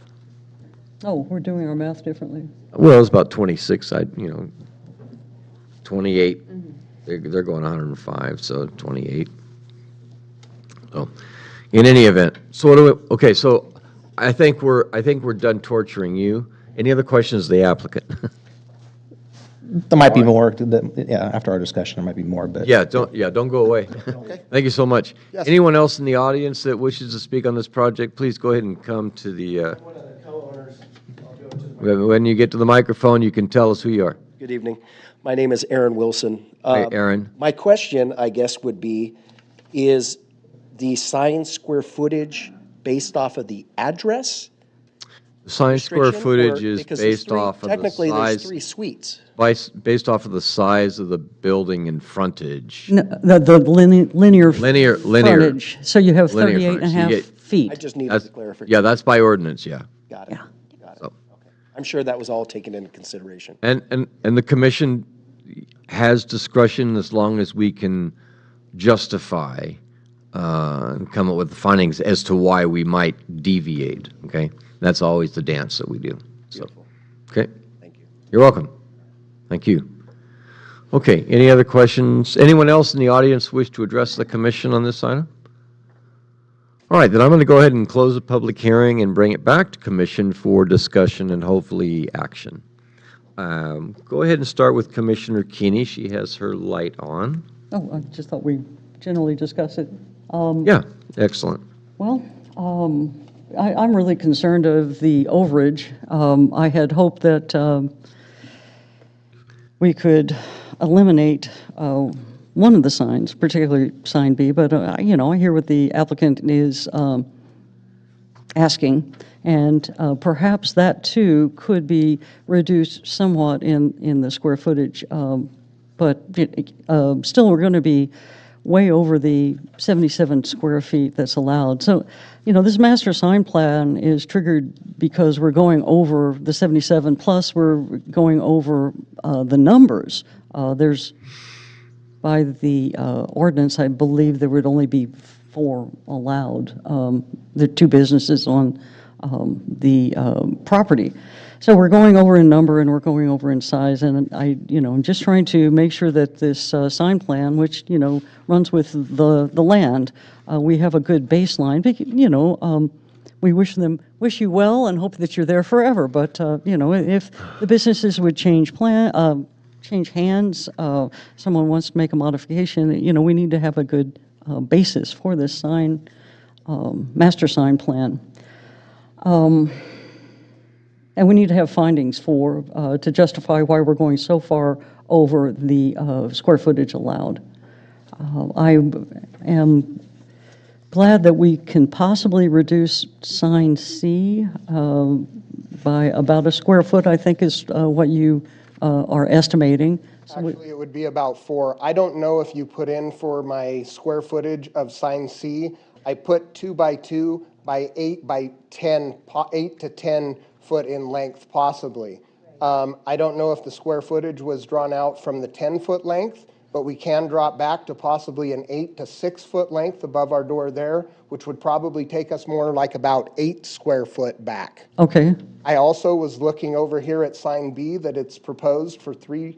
Oh, we're doing our math differently. Well, it's about 26, 28, they're going 105, so 28. So, in any event, so what do we, okay, so I think we're done torturing you. Any other questions of the applicant? there might be more, after our discussion, there might be more, but. Yeah, don't go away. Thank you so much. Yes. Anyone else in the audience that wishes to speak on this project, please go ahead and come to the, when you get to the microphone, you can tell us who you are. Good evening. My name is Aaron Wilson. Hey, Aaron. My question, I guess, would be, is the sign square footage based off of the address Sign square restriction? footage Or- is because there's based three- off of the Technically, there's size, 3 suites. based off of the size of the building and frontage. The linear Linear- frontage. So you have linear 38 and a frontage. So you half get- feet. I just needed That's, the clarification. yeah, that's by ordinance, yeah. Got it. Yeah. Got it. So- Okay. I'm sure that was all taken into consideration. And the commission has discretion as long as we can justify and come up with the findings as to why we might deviate, okay? That's always the dance that we do, so, okay? Thank you. You're welcome. Thank you. Okay, any other questions? Anyone else in the audience wish to address the commission on this item? All right, then I'm going to go ahead and close the public hearing and bring it back to commission for discussion and hopefully action. Go ahead and start with Commissioner Keeney. She has her light on. Oh, I just thought we generally discuss it. Yeah, excellent. Well, I'm really concerned of the overage. I had hoped that we could eliminate one of the signs, particularly sign B, but, I hear what the applicant is asking, and perhaps that too could be reduced somewhat in the square footage, but still we're going to be way over the 77 square feet that's allowed. So, this master sign plan is triggered because we're going over the 77, plus we're going over the numbers. By the ordinance, I believe there would only be 4 allowed. The 2 businesses on the property. So we're going over in number and we're going over in size, and I'm just trying to make sure that this sign plan, which, runs with the land, we have a good baseline. We wish you well and hope that you're there forever, but, if the businesses would change hands, someone wants to make a modification, we need to have a good basis for this sign, master sign plan. And we need to have findings to justify why we're going so far over the square footage allowed. I am glad that we can possibly reduce sign C by about a square foot, I think is what you are estimating. Actually, it would be about 4. I don't know if you put in for my square footage of sign C. I put 2 by 2 by 8 by 10, 8 to 10 foot in length possibly. I don't know if the square footage was drawn out from the 10-foot length, but we can drop back to possibly an 8 to 6 foot length above our door there, which would probably take us more like about 8 square foot back. Okay. I also was looking over here at sign B that it's proposed for 3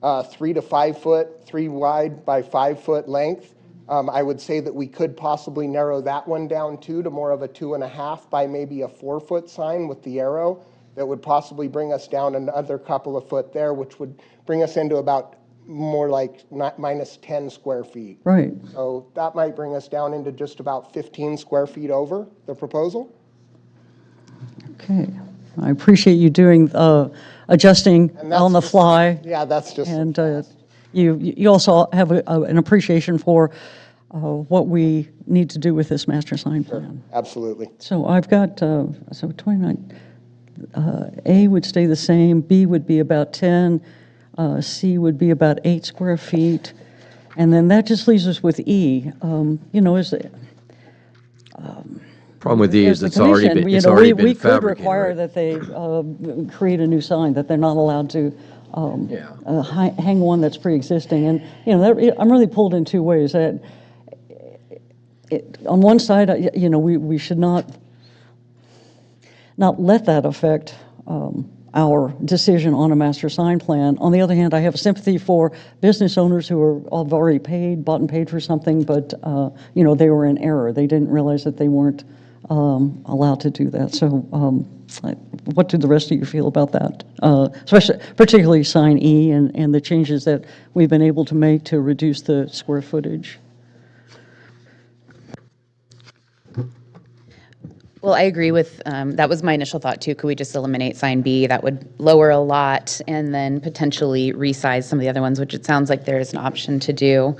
to 5 foot, 3 wide by 5 foot length. I would say that we could possibly narrow that one down too to more of a 2.5 by maybe a 4 foot sign with the arrow. That would possibly bring us down another couple of foot there, which would bring us into about more like minus 10 square feet. Right. So that might bring us down into just about 15 square feet over the proposal. Okay. I appreciate you doing, adjusting And that's on the just- fly. Yeah, that's just. And you also have an appreciation for what we need to do with this master sign plan. Absolutely. So I've got, so 29, A would stay the same, B would be about 10, C would be about 8 square feet, and then that just leaves us with E. Problem with these, as the it's already commission, been, it's already we been could fabricated, require right? that they create a new sign, that they're not allowed to Yeah. hang one that's pre-existing. And, I'm really pulled in 2 ways. That on one side, we should not let that affect our decision on a master sign plan. On the other hand, I have sympathy for business owners who have already bought and paid for something, but, they were in error. They didn't realize that they weren't allowed to do that. So what do the rest of you feel about that? Particularly sign E and the changes that we've been able to make to reduce the square footage. Well, I agree with, that was my initial thought too. Could we just eliminate sign B? That would lower a lot and then potentially resize some of the other ones, which it sounds like there is an option to do.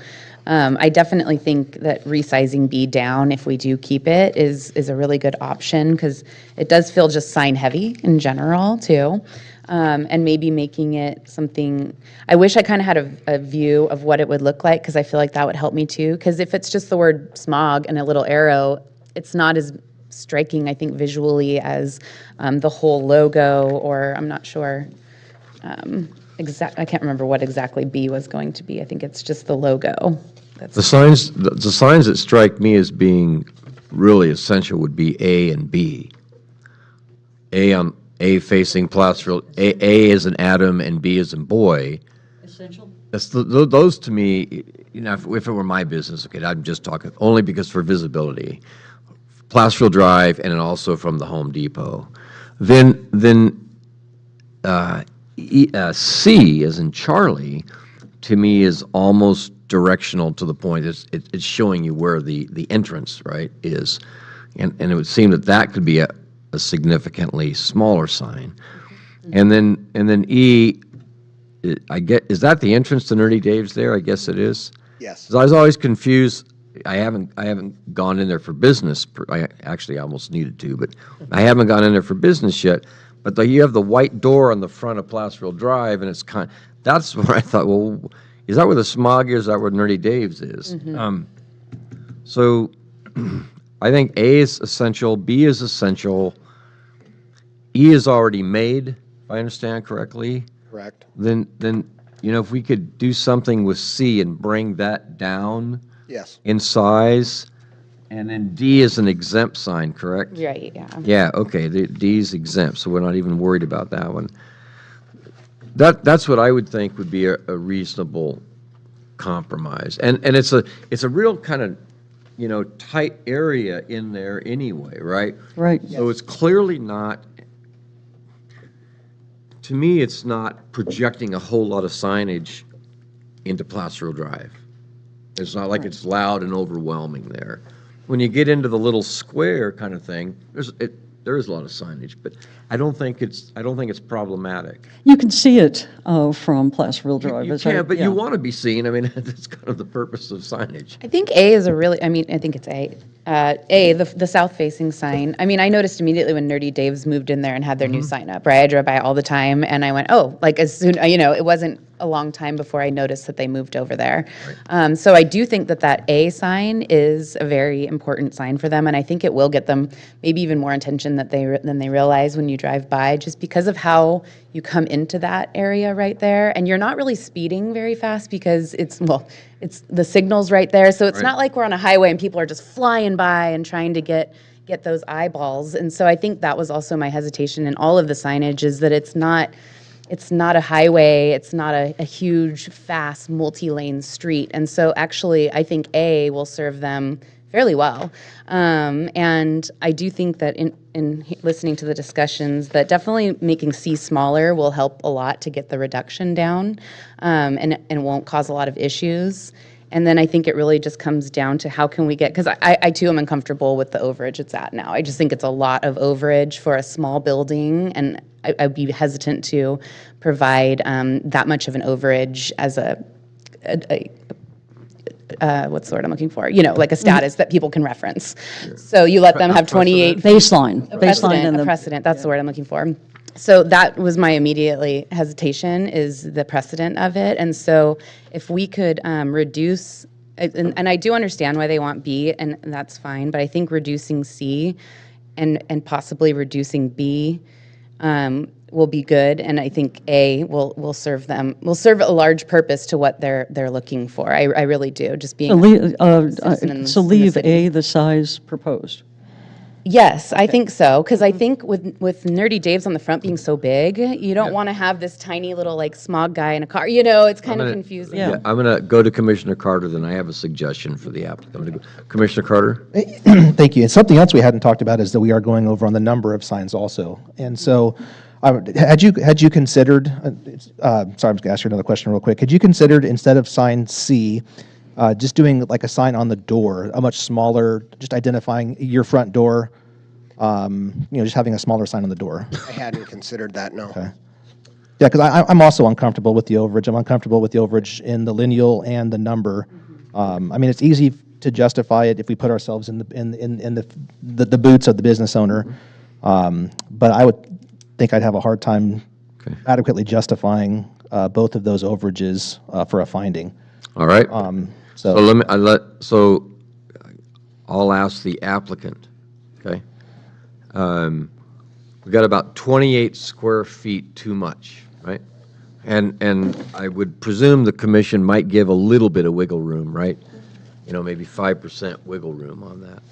I definitely think that resizing B down, if we do keep it, is a really good option because it does feel just sign heavy in general too. And maybe making it something, I wish I kind of had a view of what it would look like because I feel like that would help me too. Because if it's just the word smog and a little arrow, it's not as striking, I think, visually as the whole logo, or I'm not sure. I can't remember what exactly B was going to be. I think it's just the logo. The signs that strike me as being really essential would be A and B. A facing Placerville, A is an Adam and B is in boy. Essential? Those to me, if it were my business, okay, I'm just talking only because for visibility. Placerville Drive and then also from the Home Depot. Then C, as in Charlie, to me is almost directional to the point. It's showing you where the entrance, right, is. And it would seem that could be a significantly smaller sign. And then E, is that the entrance to Nerdy Dave's there? I guess it is. Yes. 'Cause I was always confused. I haven't gone in there for business. I actually almost needed to, but I haven't gone in there for business yet. But you have the white door on the front of Placerville Drive, and that's where I thought, well, is that where the smog is? Is that where Nerdy Dave's is? So I think A is essential, B is essential, E is already made, if I understand correctly. Correct. Then if we could do something with C and bring that down Yes. in size, and then D is an exempt sign, correct? Right, yeah. Yeah, okay, the D's exempt, so we're not even worried about that one. That's what I would think would be a reasonable compromise. And it's a real kind of, tight area in there anyway, right? Right. So it's clearly not, to me, it's not projecting a whole lot of signage into Placerville Drive. It's not like it's loud and overwhelming there. When you get into the little square kind of thing, there is a lot of signage, but I don't think it's problematic. You can see it from Placerville Drive. You as I- can, but yeah. you want to be seen. I mean, that's kind of the purpose of signage. I think A is I think it's A. The south-facing sign. I mean, I noticed immediately when Nerdy Dave's moved in there and had their new sign up, right? I drove by all the time, and I went, oh, like as soon, it wasn't a long time before I noticed that they moved over there. So I do think that A sign is a very important sign for them, and I think it will get them maybe even more attention than they realize when you drive by, just because of how you come into that area right there, and you're not really speeding very fast because it's the signal's right there, so it's not like we're on a highway and people are just flying by and trying to get those eyeballs. And so I think that was also my hesitation in all of the signage, is that it's not a highway, it's not a huge, fast, multi-lane street. And so actually, I think A will serve them fairly well. And I do think that in listening to the discussions, that definitely making C smaller will help a lot to get the reduction down, and won't cause a lot of issues. And then I think it really just comes down to how can we get, because I too am uncomfortable with the overage it's at now. I just think it's a lot of overage for a small building, and I'd be hesitant to provide that much of an overage as what's the word I'm looking for? Like a status that people can reference. So you let them have 28. Baseline. A Baseline. precedent, that's the word I'm looking for. So that was my immediately hesitation, is the precedent of it. And so if we could reduce, and I do understand why they want B, and that's fine, but I think reducing C and possibly reducing B will be good, and I think A will serve a large purpose to what they're looking for. I really do, just being So leave A the size proposed. Yes, I think so, because I think with Nerdy Dave's on the front being so big, you don't want to have this tiny little smog guy in a car. It's kind of confusing. Yeah. I'm going to go to Commissioner Carter, then I have a suggestion for the applicant. I'm gonna go. Commissioner Carter? Thank you. And something else we hadn't talked about is that we are going over on the number of signs also. And so, had you considered? Sorry, I'm just going to ask you another question real quick. Had you considered, instead of sign C, just doing like a sign on the door, a much smaller, just identifying your front door, Just having a smaller sign on the door. I hadn't considered that, no. Okay. Yeah, because I'm also uncomfortable with the overage. I'm uncomfortable with the overage in the lineal and the number. It's easy to justify it if we put ourselves in the boots of the business owner. But I would think I'd have a hard time adequately justifying both of those overages for a finding. All right. So So I'll ask the applicant, okay? We've got about 28 square feet too much, right? And I would presume the commission might give a little bit of wiggle room, right? Maybe 5% wiggle room on that.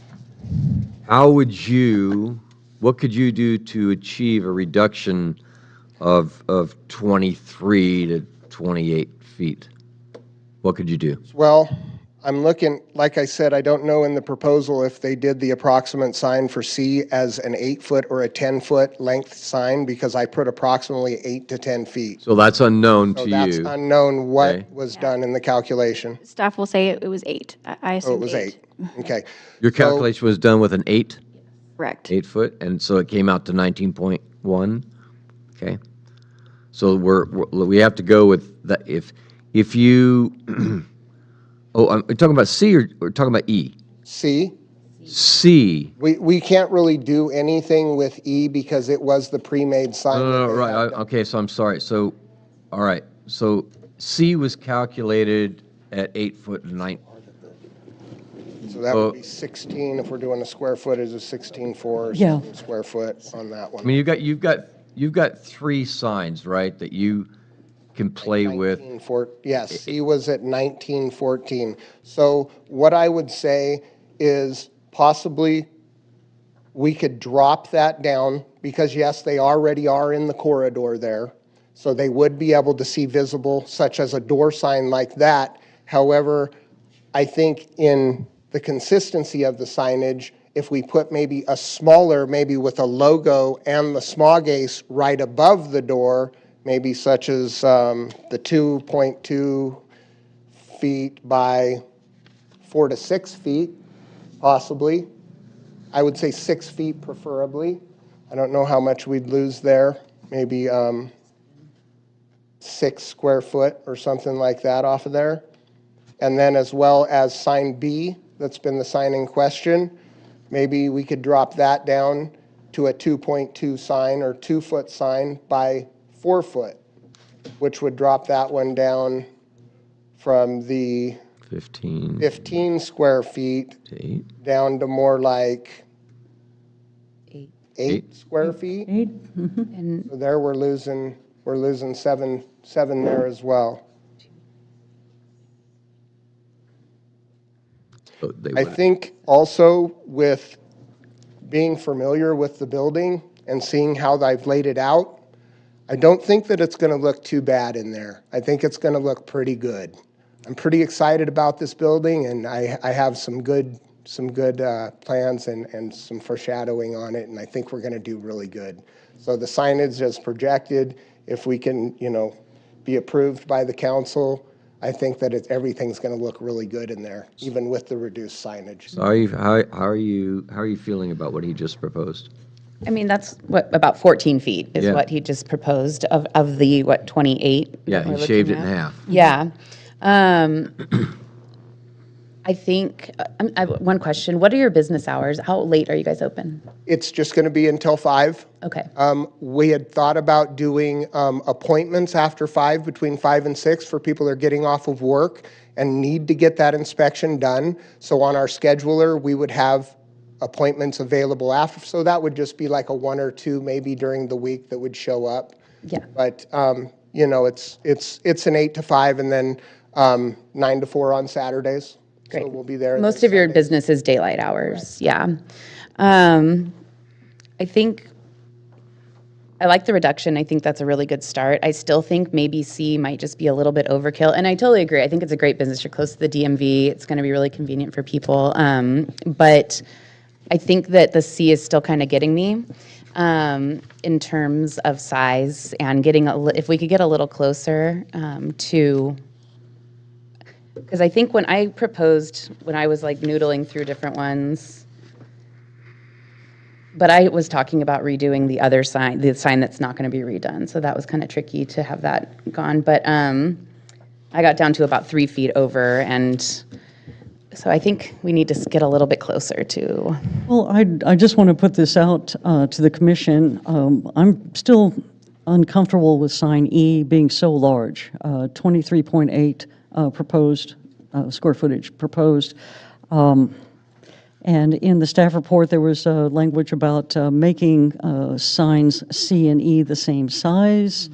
What could you do to achieve a reduction of 23 to 28 feet? What could you do? Well, I'm looking, like I said, I don't know in the proposal if they did the approximate sign for C as an 8-foot or a 10-foot length sign, because I put approximately 8 to 10 feet. So that's unknown So to that's you. unknown what Okay. was done in the calculation. Staff will say it was 8. I So it assumed was 8. Okay. Your So- calculation was done with an 8 Correct. foot, and so it came out to 19.1? Okay. So we have to go with that. If you, are we talking about C or we're talking about E? C, C. we can't really do anything with E because it was the pre-made sign. that No, they right, had done. okay, so I'm sorry. So, all right, so C was calculated at 8 foot and 9. So that would be 16, if we're doing a square footage of 16.4 or Yeah. something square foot on that one. I mean, you've got 3 signs, right, that you can play with. 1914, yes, he was at 1914. So what I would say is possibly we could drop that down, because yes, they already are in the corridor there. So they would be able to see visible, such as a door sign like that. However, I think in the consistency of the signage, if we put maybe a smaller, maybe with a logo and the smog ace right above the door, maybe such as the 2.2 feet by 4 to 6 feet, possibly. I would say 6 feet preferably. I don't know how much we'd lose there, maybe 6 square foot or something like that off of there. And then as well as sign B, that's been the sign in question, maybe we could drop that down to a 2.2 sign or 2-foot sign by 4 foot, which would drop that one down from the 15 15 square feet to 8. down to more like 8. 8 square feet. And So there we're losing seven there as well. So they I would- think also with being familiar with the building and seeing how they've laid it out, I don't think that it's going to look too bad in there. I think it's going to look pretty good. I'm pretty excited about this building, and I have some good plans and some foreshadowing on it, and I think we're going to do really good. So the signage is projected. If we can, be approved by the council, I think that everything's going to look really good in there, even with the reduced signage. So how are you feeling about what he just proposed? I mean, that's about 14 feet is Yeah. what he just proposed of the, 28? Yeah, that we're he shaved it looking in at? half. Yeah. I think, I have one question. What are your business hours? How late are you guys open? It's just going to be until 5. Okay. We had thought about doing appointments after 5, between 5 and 6, for people that are getting off of work and need to get that inspection done. So on our scheduler, we would have appointments available after. So that would just be like a 1 or 2 maybe during the week that would show up. Yeah. But, it's an 8 to 5 and then 9 to 4 on Saturdays. So Great. we'll be there. Most then of your Sundays. business is daylight hours, yeah. I think, I like the reduction. I think that's a really good start. I still think maybe C might just be a little bit overkill, and I totally agree. I think it's a great business. You're close to the DMV. It's going to be really convenient for people. But I think that the C is still kind of getting me in terms of size and getting, if we could get a little closer to, because I think when I proposed, when I was like noodling through different ones, But I was talking about redoing the other sign, the sign that's not going to be redone. So that was kind of tricky to have that gone. But I got down to about 3 feet over, and so I think we need to get a little bit closer to. Well, I just want to put this out to the commission. I'm still uncomfortable with sign E being so large, 23.8 proposed, square footage proposed. And in the staff report, there was language about making signs C and E the same size.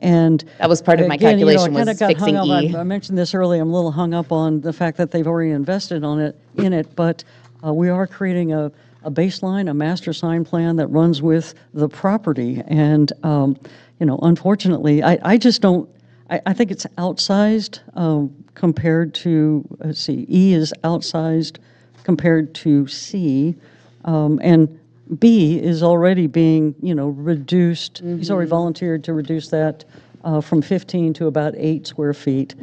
And That was part of my again, calculation, I kinda was got hung fixing up. E. I mentioned this earlier. I'm a little hung up on the fact that they've already invested in it, but we are creating a baseline, a master sign plan that runs with the property. And unfortunately, I just don't. I think it's outsized compared to. Let's see, E is outsized compared to C, and B is already being, reduced. He's already volunteered to reduce that from 15 to about 8 square feet.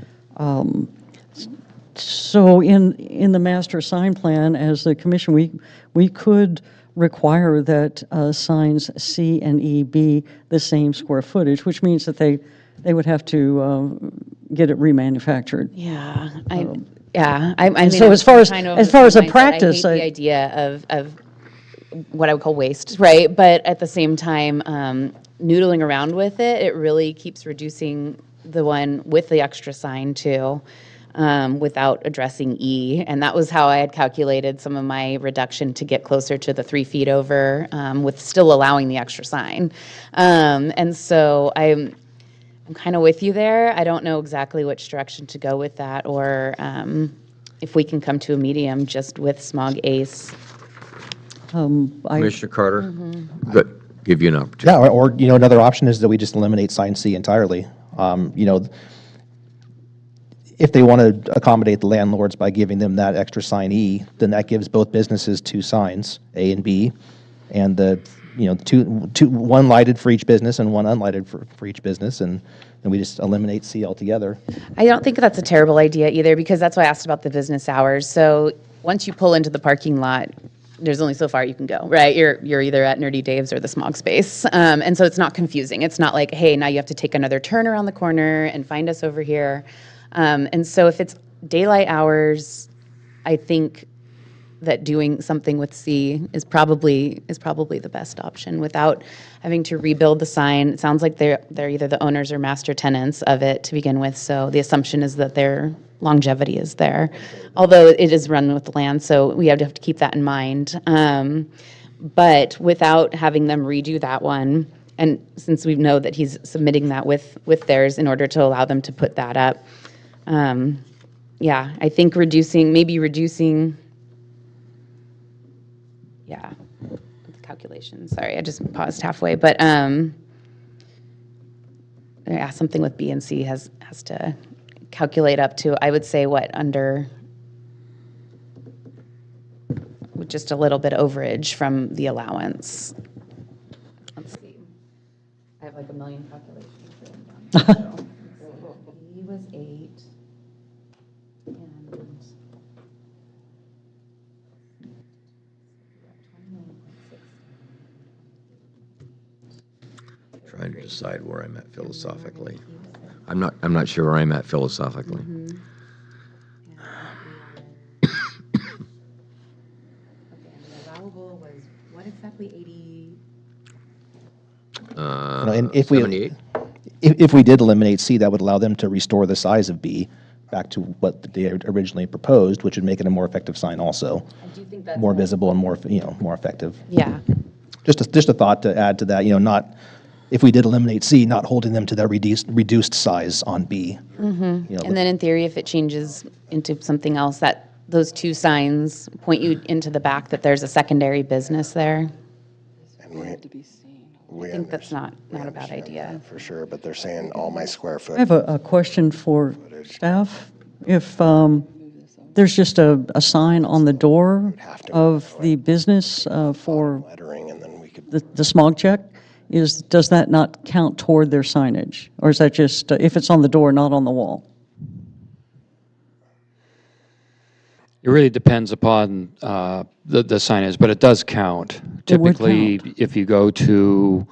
So in the master sign plan, as the commission, we could require that signs C and E be the same square footage, which means that they would have to get it remanufactured. Yeah, I mean, so I'm as far as- kind of as far as a mindset, practice, I hate the idea of what I would call waste, right? But at the same time, noodling around with it, it really keeps reducing the one with the extra sign too, without addressing E. And that was how I had calculated some of my reduction to get closer to the 3 feet over, with still allowing the extra sign. And so I'm kind of with you there. I don't know exactly which direction to go with that, or if we can come to a medium just with smog ACE. Commissioner Carter? Mm-hmm. Good. Give you an opportunity. Yeah, or another option is that we just eliminate sign C entirely. If they want to accommodate the landlords by giving them that extra sign E, then that gives both businesses 2 signs, A and B, and one lighted for each business and one unlighted for each business, and we just eliminate C altogether. I don't think that's a terrible idea either, because that's why I asked about the business hours. So once you pull into the parking lot, there's only so far you can go, right? You're either at Nerdy Dave's or the smog space. And so it's not confusing. It's not like, hey, now you have to take another turn around the corner and find us over here. And so if it's daylight hours, I think that doing something with C is probably the best option without having to rebuild the sign. It sounds like they're either the owners or master tenants of it to begin with, so the assumption is that their longevity is there, although it is run with the land, so we have to keep that in mind. But without having them redo that one, and since we know that he's submitting that with theirs in order to allow them to put that up, yeah, I think reducing. Yeah, the calculation. Sorry, I just paused halfway. But yeah, something with B and C has to calculate up to, I would say, with just a little bit overage from the allowance. Let's see. I have like a million calculations written down. So B was 8. Trying to decide where I'm at philosophically. I'm not sure where I'm at philosophically. Okay, and the allowable was what exactly, 80? And if 78? if we did eliminate C, that would allow them to restore the size of B back to what they had originally proposed, which would make it a more effective sign also. I do think that's More visible and more effective. Yeah. Just a thought to add to that, not, if we did eliminate C, not holding them to that reduced size on B. And then in theory, if it changes into something else, that those 2 signs point you into the back that there's a secondary business there. And we I think that's understand- not we a bad understand idea. that For sure, but they're saying all my square foot. I have a question for staff. If there's just a sign on the door have to of the business for Lettering, and then we could, the smog check, does that not count toward their signage? Or is that just, if it's on the door, not on the wall? It really depends upon the signage, but it does count. It would Typically, count. if you go to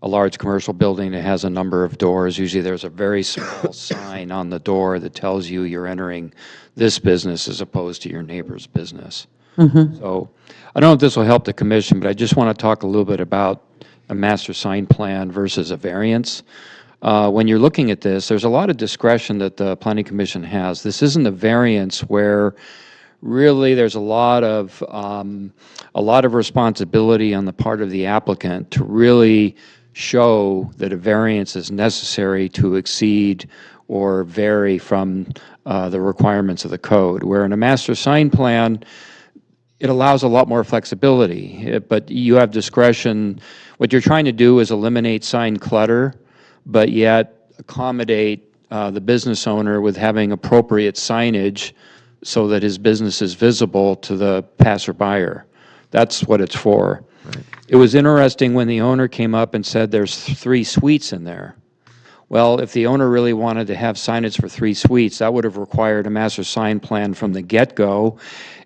a large commercial building that has a number of doors, usually there's a very small sign on the door that tells you you're entering this business as opposed to your neighbor's business. So I don't know if this will help the commission, but I just want to talk a little bit about a master sign plan versus a variance. When you're looking at this, there's a lot of discretion that the planning commission has. This isn't a variance where really there's a lot of responsibility on the part of the applicant to really show that a variance is necessary to exceed or vary from the requirements of the code. Where in a master sign plan, it allows a lot more flexibility, but you have discretion. What you're trying to do is eliminate sign clutter, but yet accommodate the business owner with having appropriate signage so that his business is visible to the passerby. That's what it's for. It was interesting when the owner came up and said there's 3 suites in there. Well, if the owner really wanted to have signage for 3 suites, that would have required a master sign plan from the get-go,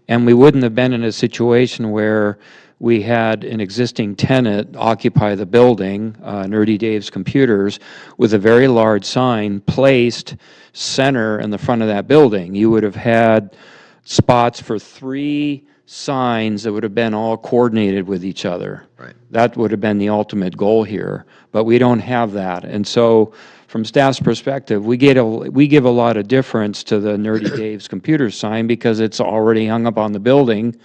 and we wouldn't have been in a situation where we had an existing tenant occupy the building, Nerdy Dave's Computers, with a very large sign placed center in the front of that building. You would have had spots for 3 signs that would have been all coordinated with each other. Right. That would have been the ultimate goal here, but we don't have that. And so from staff's perspective, we give a lot of difference to the Nerdy Dave's Computers sign because it's already hung up on the building,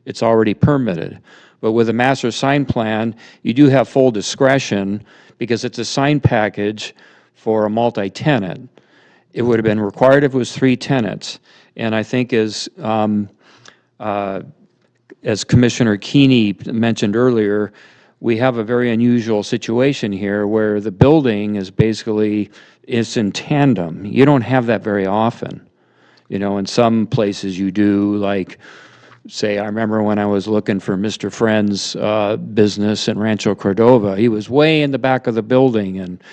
it's already permitted. But with a master sign plan, you do have full discretion because it's a sign package for a multi-tenant. It would have been required if it was 3 tenants. And I think as Commissioner Keeney mentioned earlier, we have a very unusual situation here where the building is basically, it's in tandem. You don't have that very often. You know, in some places you do, like, say, I remember when I was looking for Mr. Friend's business in Rancho Cordova. He was way in the back of the building and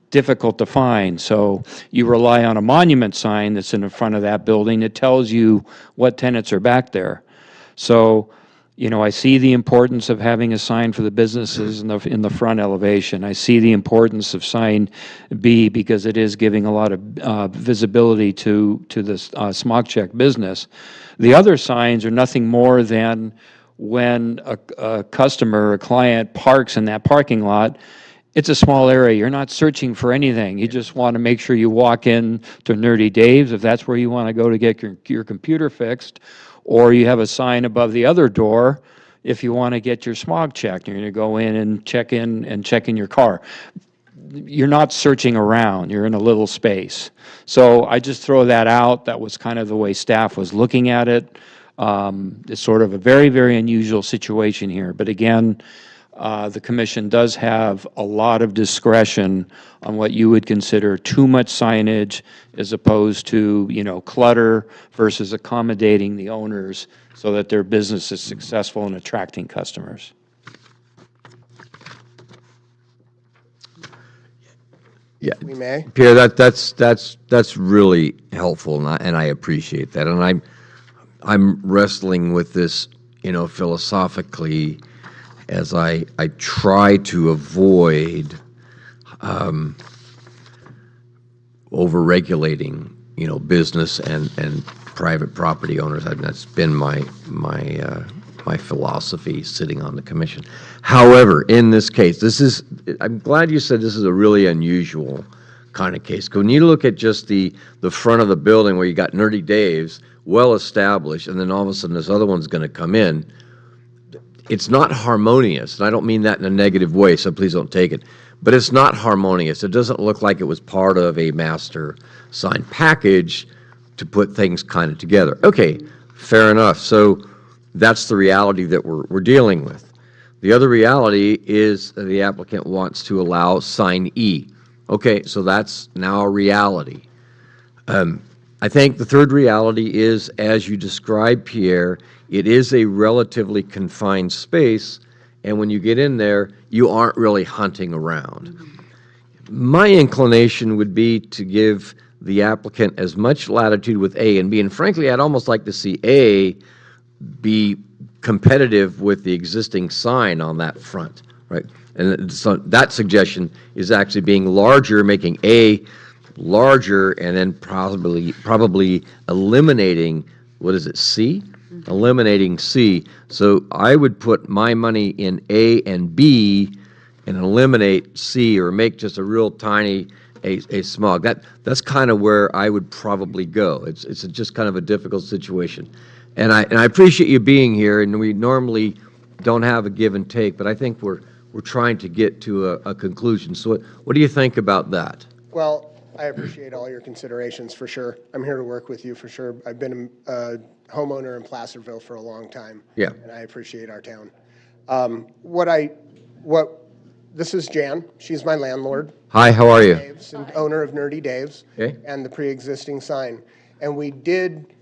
difficult to find. So you rely on a monument sign that's in the front of that building that tells you what tenants are back there. So, you know, I see the importance of having a sign for the businesses in the front elevation. I see the importance of sign B because it is giving a lot of visibility to the smog check business. The other signs are nothing more than when a customer, a client parks in that parking lot, it's a small area. You're not searching for anything. You just want to make sure you walk in to Nerdy Dave's if that's where you want to go to get your computer fixed, or you have a sign above the other door if you want to get your smog checked. You're going to go in and check in your car. You're not searching around. You're in a little space. So I just throw that out. That was kind of the way staff was looking at it. It's sort of a very, very unusual situation here. But again, the commission does have a lot of discretion on what you would consider too much signage as opposed to, you know, clutter versus accommodating the owners so that their business is successful in attracting customers. Yeah, We may. Pierre, that's really helpful, and I appreciate that. And I'm wrestling with this, you know, philosophically, as I try to avoid over-regulating, you know, business and private property owners. That's been my philosophy sitting on the commission. However, in this case, I'm glad you said this is a really unusual kind of case. When you look at just the front of the building where you got Nerdy Dave's, well established, and then all of a sudden this other one's going to come in, it's not harmonious, and I don't mean that in a negative way, so please don't take it, but it's not harmonious. It doesn't look like it was part of a master sign package to put things kind of together. Okay, fair enough. So that's the reality that we're dealing with. The other reality is the applicant wants to allow sign E. Okay, so that's now a reality. I think the third reality is, as you described, Pierre, it is a relatively confined space, and when you get in there, you aren't really hunting around. My inclination would be to give the applicant as much latitude with A and B. And frankly, I'd almost like to see A be competitive with the existing sign on that front, right? And so that suggestion is actually being larger, making A larger, and then probably eliminating, what is it, C? Eliminating C. So I would put my money in A and B and eliminate C, or make just a real tiny, a small. That's kind of where I would probably go. It's just kind of a difficult situation. And I appreciate you being here, and we normally don't have a give and take, but I think we're trying to get to a conclusion. So what do you think about that? Well, I appreciate all your considerations, for sure. I'm here to work with you, for sure. I've been a homeowner in Placerville for a long time. Yeah. And I appreciate our town. This is Jan. She's my landlord. Hi, how are you? Dave's, and owner of Nerdy Dave's. Okay. And the pre-existing sign. And we did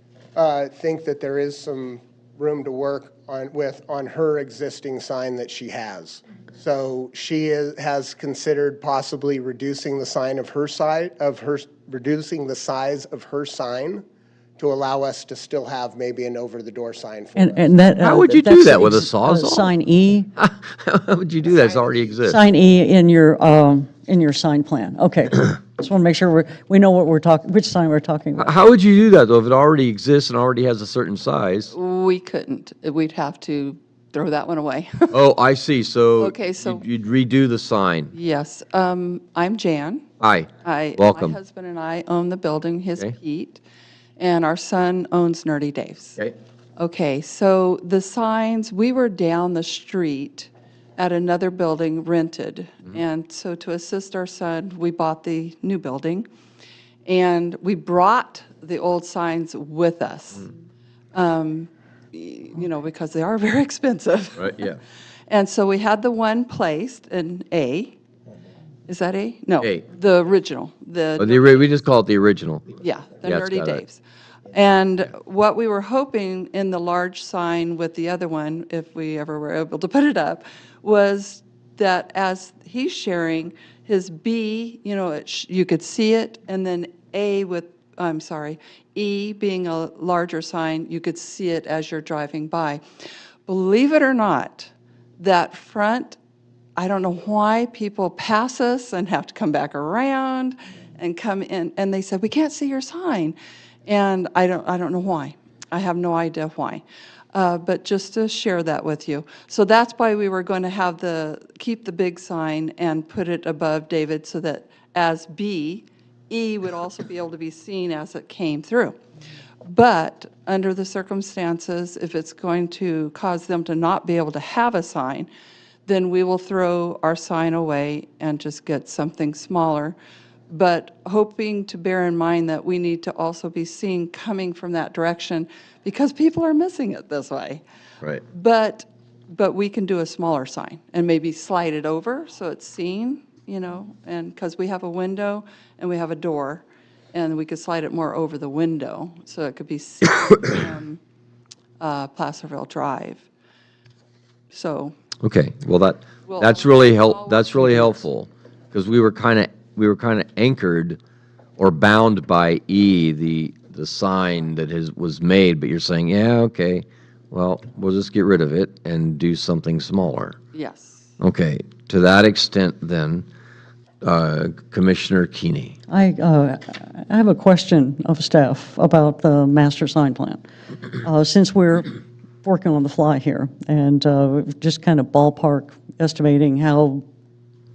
think that there is some room to work on her existing sign that she has. So she has considered possibly reducing the reducing the size of her sign to allow us to still have maybe an over-the-door sign for us. And that. How would you do that's that, with a Sawzall? Sign E, How would you do that? It already exists. sign E in your sign plan. Okay. Just want to make sure we know what we're talking, which sign we're talking about. How would you do that, though, if it already exists and already has a certain size? We couldn't. We'd have to throw that one away. Oh, I see. So Okay, so- you'd redo the sign. Yes, I'm Jan. Hi. Welcome. My husband and I own the building, his Okay. Pete, and our son owns Nerdy Dave's. Okay. Okay, so the signs, we were down the street at another building rented. And so to assist our son, we bought the new building. And we brought the old signs with us, because they are very expensive. Right, yeah. And so we had the one placed in A. Is that A? No. A. The original. We just call it the original. Yeah, the Yeah, it's Nerdy got it. Dave's. And what we were hoping in the large sign with the other one, if we ever were able to put it up, was that as he's sharing, his B, you could see it, and then E being a larger sign, you could see it as you're driving by. Believe it or not, that front, I don't know why people pass us and have to come back around and come in, and they said, "We can't see your sign." And I don't know why. I have no idea why. But just to share that with you. So that's why we were going to keep the big sign and put it above David, so that as B, E would also be able to be seen as it came through. But under the circumstances, if it's going to cause them to not be able to have a sign, then we will throw our sign away and just get something smaller. But hoping to bear in mind that we need to also be seen coming from that direction, because people are missing it this way. Right. But we can do a smaller sign and maybe slide it over so it's seen, and because we have a window and we have a door, and we could slide it more over the window so it could be seen from Placerville Drive. So. Okay, well, Well, that's really all that's work really together. helpful, because we were kind of anchored or bound by E, the sign that was made, but you're saying, yeah, okay, well, we'll just get rid of it and do something smaller. Yes. Okay, to that extent then, Commissioner Keeney. I have a question of staff about the master sign plan. Since we're working on the fly here and just kind of ballpark estimating how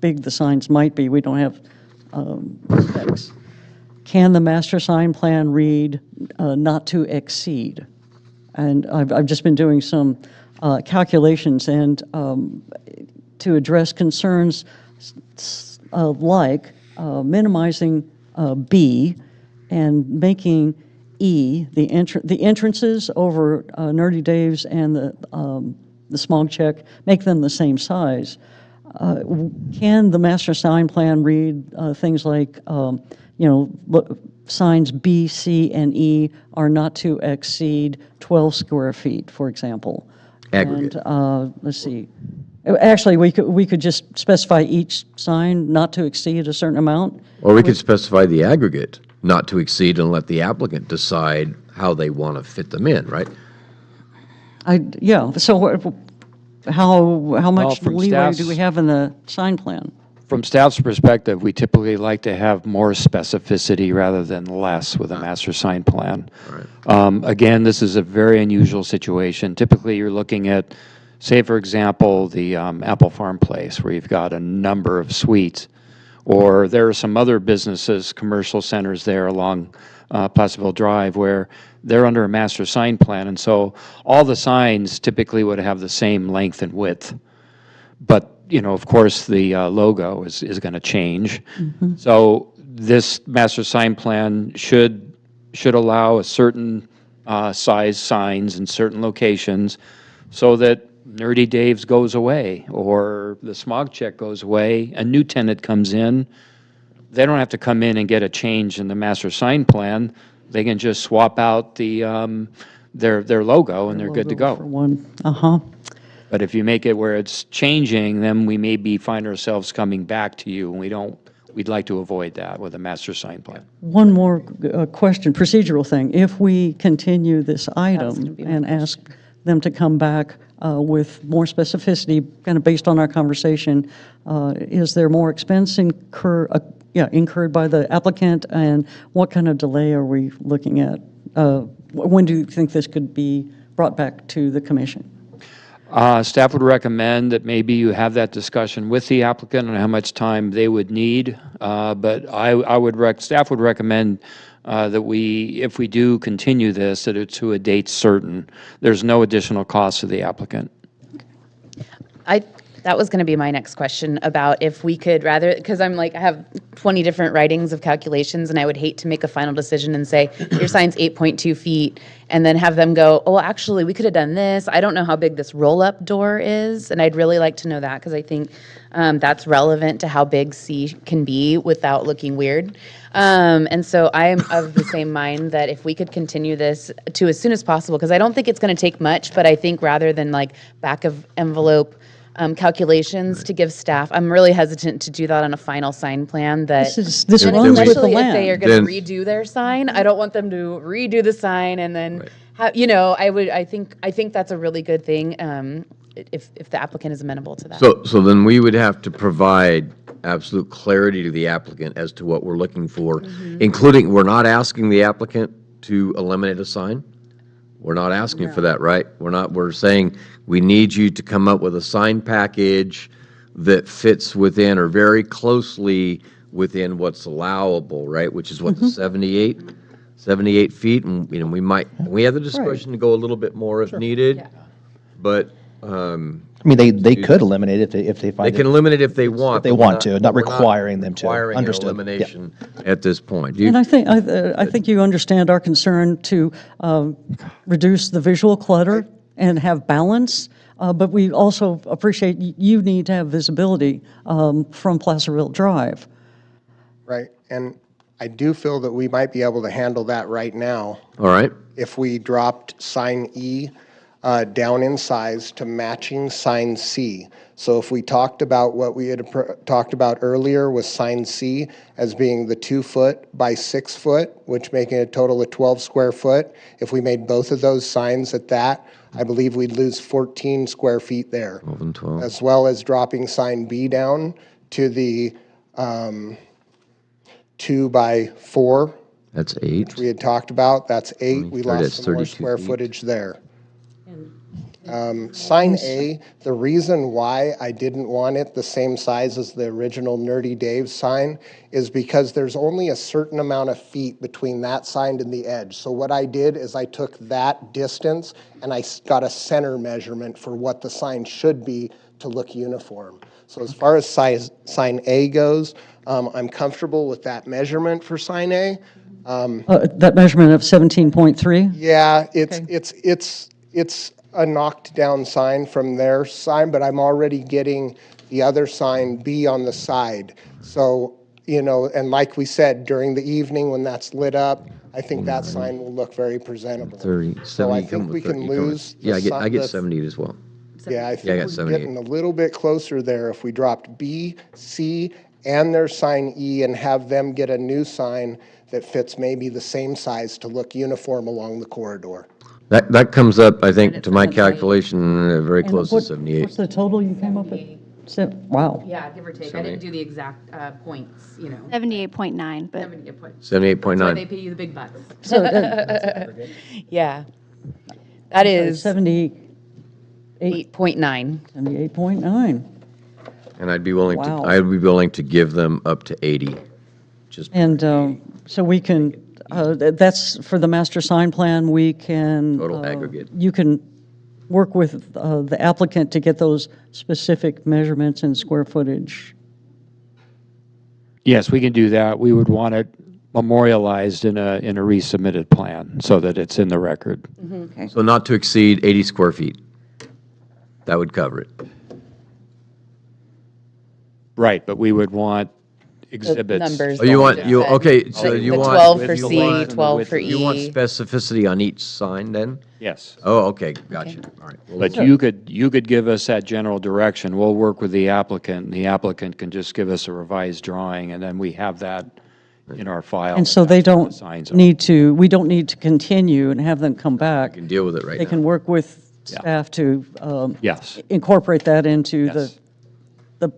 big the signs might be, we don't have specs. Can the master sign plan read not to exceed? And I've just been doing some calculations, and to address concerns like minimizing B and making E, the entrances over Nerdy Dave's and the smog check, make them the same size. Can the master sign plan read things like, signs B, C, and E are not to exceed 12 square feet, for example? Aggregate. And let's see. Actually, we could just specify each sign not to exceed a certain amount. Or we could specify the aggregate. not to exceed and let the applicant decide how they want to fit them in, right? Yeah, so how much from leeway do staff's- we have in the sign plan? From staff's perspective, we typically like to have more specificity rather than less with a master sign plan. Again, this is a very unusual situation. Typically, you're looking at, say, for example, the Apple Farm Place, where you've got a number of suites, or there are some other businesses, commercial centers there along Placerville Drive, where they're under a master sign plan, and so all the signs typically would have the same length and width. But, of course, the logo is going to change. So this master sign plan should allow a certain size signs in certain locations so that Nerdy Dave's goes away or the smog check goes away, a new tenant comes in, they don't have to come in and get a change in the master sign plan. They can just swap out the their logo and they're good to Logo for go. one, uh-huh. But if you make it where it's changing, then we maybe find ourselves coming back to you, and we'd like to avoid that with a master sign plan. One more question, procedural thing. If we continue this item and ask them to come back with more specificity, kind of based on our conversation, is there more expense incurred by the applicant, and what kind of delay are we looking at? When do you think this could be brought back to the commission? Staff would recommend that maybe you have that discussion with the applicant on how much time they would need. But staff would recommend that if we do continue this, that it's to a date certain. There's no additional cost to the applicant. That was going to be my next question about if we could because I have 20 different writings of calculations, and I would hate to make a final decision and say, your sign's 8.2 feet, and then have them go, oh, well, actually, we could have done this. I don't know how big this roll-up door is, and I'd really like to know that, because I think that's relevant to how big C can be without looking weird. And so I am of the same mind that if we could continue this to as soon as possible, because I don't think it's going to take much, but I think rather than back of envelope calculations to give staff, I'm really hesitant to do that on a final sign plan. This And runs with the especially if they are land. going to redo their sign, I don't want them to redo the sign and then, I think that's a really good thing if the applicant is amenable to that. So then we would have to provide absolute clarity to the applicant as to what we're looking for, including, we're not asking the applicant to eliminate a sign? We're not asking for that, right? We're saying we need you to come up with a sign package that fits within or very closely within what's allowable, right? Which is what, the 78 feet? And, we have the discretion to go a little bit more if needed. But, they could eliminate it if they find they can eliminate if they want. if they but want we're to, not we're requiring them to. Requiring an Understood. Yep. elimination at this point. And I think you understand our concern to reduce the visual clutter and have balance, but we also appreciate you need to have visibility from Placerville Drive. Right, and I do feel that we might be able to handle that right now All right. if we dropped sign E down in size to matching sign C. So if we talked about what we had talked about earlier with sign C as being the 2 foot by 6 foot, which making a total of 12 square foot, if we made both of those signs at that, I believe we'd lose 14 square feet there. 12 and 12. As well as dropping sign B down to the 2 by 4, That's 8. we had talked about, that's 8. We 23, lost that's some more 32 square feet. footage there. Sign A, the reason why I didn't want it the same size as the original Nerdy Dave sign is because there's only a certain amount of feet between that sign and the edge. So what I did is I took that distance and I got a center measurement for what the sign should be to look uniform. So as far as sign A goes, I'm comfortable with that measurement for sign A. That measurement of 17.3? Yeah, it's a knocked down sign from their sign, but I'm already getting the other sign B on the side. So, and like we said, during the evening when that's lit up, I think that sign will look very presentable. 30, 70. So I you come think we with 30, can you come with- lose. Yeah, I get the 70 as well. Yeah, I I think got we're 78. getting a little bit closer there if we dropped B, C, and their sign E and have them get a new sign that fits maybe the same size to look uniform along the corridor. That comes up, I think, to my calculation, very And close to what- 78. What's the total you came up with? Wow. Yeah, give or take. I didn't do the exact points, 78.9, but 78 points. 78.9. That's why they pay you the big bucks. So, Yeah. That is 78.9. 8.9. And I'd be willing to, Wow. I'd be willing to give them up to 80. Just, And so we can, that's for the master sign plan, we can. Total aggregate. You can work with the applicant to get those specific measurements and square footage. Yes, we can do that. We would want it memorialized in a resubmitted plan so that it's in the record. so not to exceed 80 square feet. That would cover it. Right, but we would want exhibits. Numbers. Oh, you want, that you, said, okay, so like you the want. 12 for you C, want- 12 for E. You want specificity on each sign then? Yes. Oh, okay, gotcha. All right. Well, But you could give us that general direction. We'll work with the applicant, and the applicant can just give us a revised drawing, and then we have that in our file. And so they That's what don't the signs are. need to, we don't need to continue and have them come back. can deal with it right They now. can work with Yeah. staff to Yes. incorporate that into Yes. the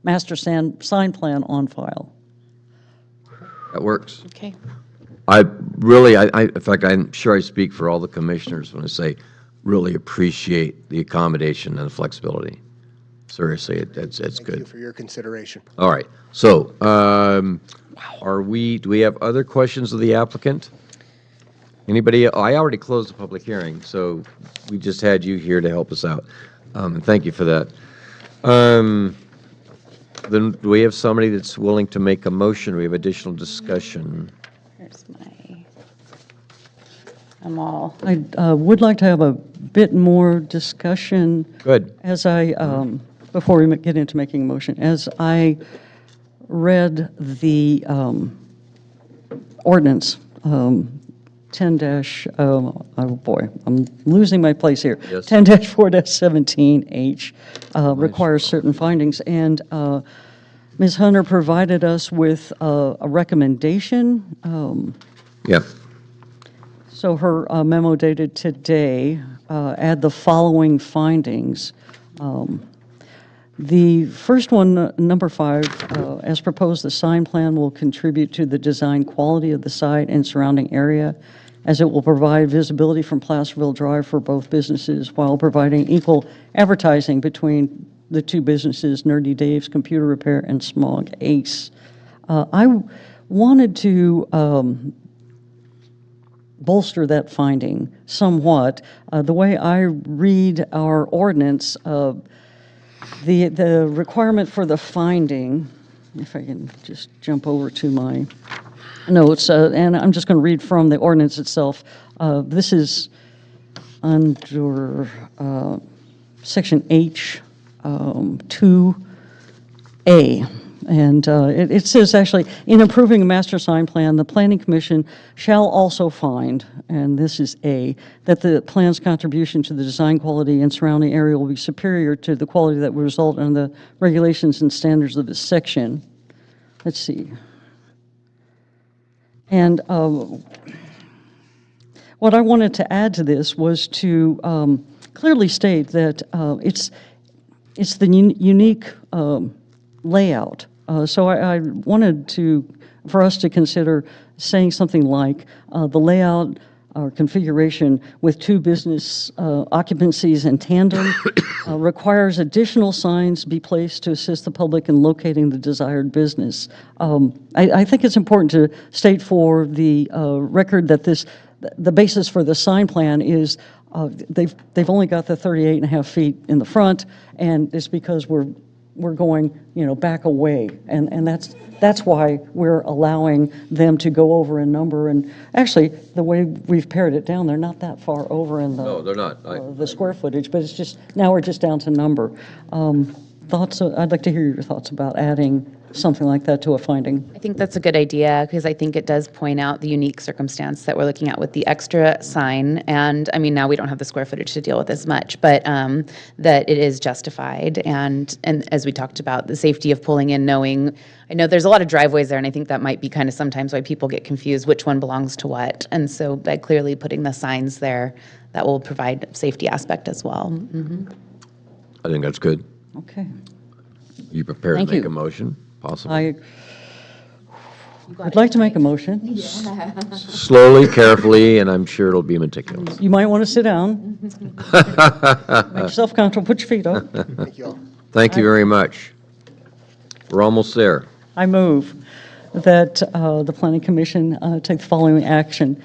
master sign plan on file. That works. Okay. I really, in fact, I'm sure I speak for all the commissioners when I say, really appreciate the accommodation and the flexibility. Seriously, it's Thank you good. for your consideration. All right, so, do we have other questions of the applicant? Anybody, I already closed the public hearing, so we just had you here to help us out. And thank you for that. Then, do we have somebody that's willing to make a motion? We have additional discussion. Here's my, I'm all, I would like to have a bit more discussion Good. as I, before we get into making a motion, as I read the ordinance, 10 dash, oh boy, I'm losing my place here. Yes. 10-4-17H requires certain findings, and Ms. Hunter provided us with a recommendation. Yeah. So her memo dated today, add the following findings. The first one, number 5, as proposed, the sign plan will contribute to the design quality of the site and surrounding area, as it will provide visibility from Placerville Drive for both businesses while providing equal advertising between the two businesses, Nerdy Dave's Computer Repair and Smog Ace. I wanted to bolster that finding somewhat. The way I read our ordinance, the requirement for the finding, if I can just jump over to my notes, and I'm just going to read from the ordinance itself. This is under section H, 2A. And it says, actually, in approving a master sign plan, the planning commission shall also find, and this is A, that the plan's contribution to the design quality and surrounding area will be superior to the quality that will result in the regulations and standards of this section. Let's see. And what I wanted to add to this was to clearly state that it's the unique layout. So I wanted for us to consider saying something like the layout or configuration with two business occupancies in tandem requires additional signs be placed to assist the public in locating the desired business. I think it's important to state for the record that the basis for the sign plan is they've only got the 38 and a half feet in the front, and it's because we're going, back away, and that's why we're allowing them to go over a number. And actually, the way we've pared it down, they're not that far over in the No, they're not. the square footage, but it's just now we're just down to number. Thoughts? I'd like to hear your thoughts about adding something like that to a finding. I think that's a good idea, because I think it does point out the unique circumstance that we're looking at with the extra sign. And, I mean, now we don't have the square footage to deal with as much, but that it is justified. And as we talked about, the safety of pulling in, knowing, I know there's a lot of driveways there, and I think that might be kind of sometimes why people get confused, which one belongs to what. And so by clearly putting the signs there, that will provide safety aspect as well. I think that's good. Okay. You prepared to Thank make you. a motion, possibly? I'd like to make a motion. Slowly, carefully, and I'm sure it'll be meticulous. You might want to sit down. Make yourself comfortable, put your feet up. Thank you all. Thank you very much. We're almost there. I move that the Planning Commission take the following action.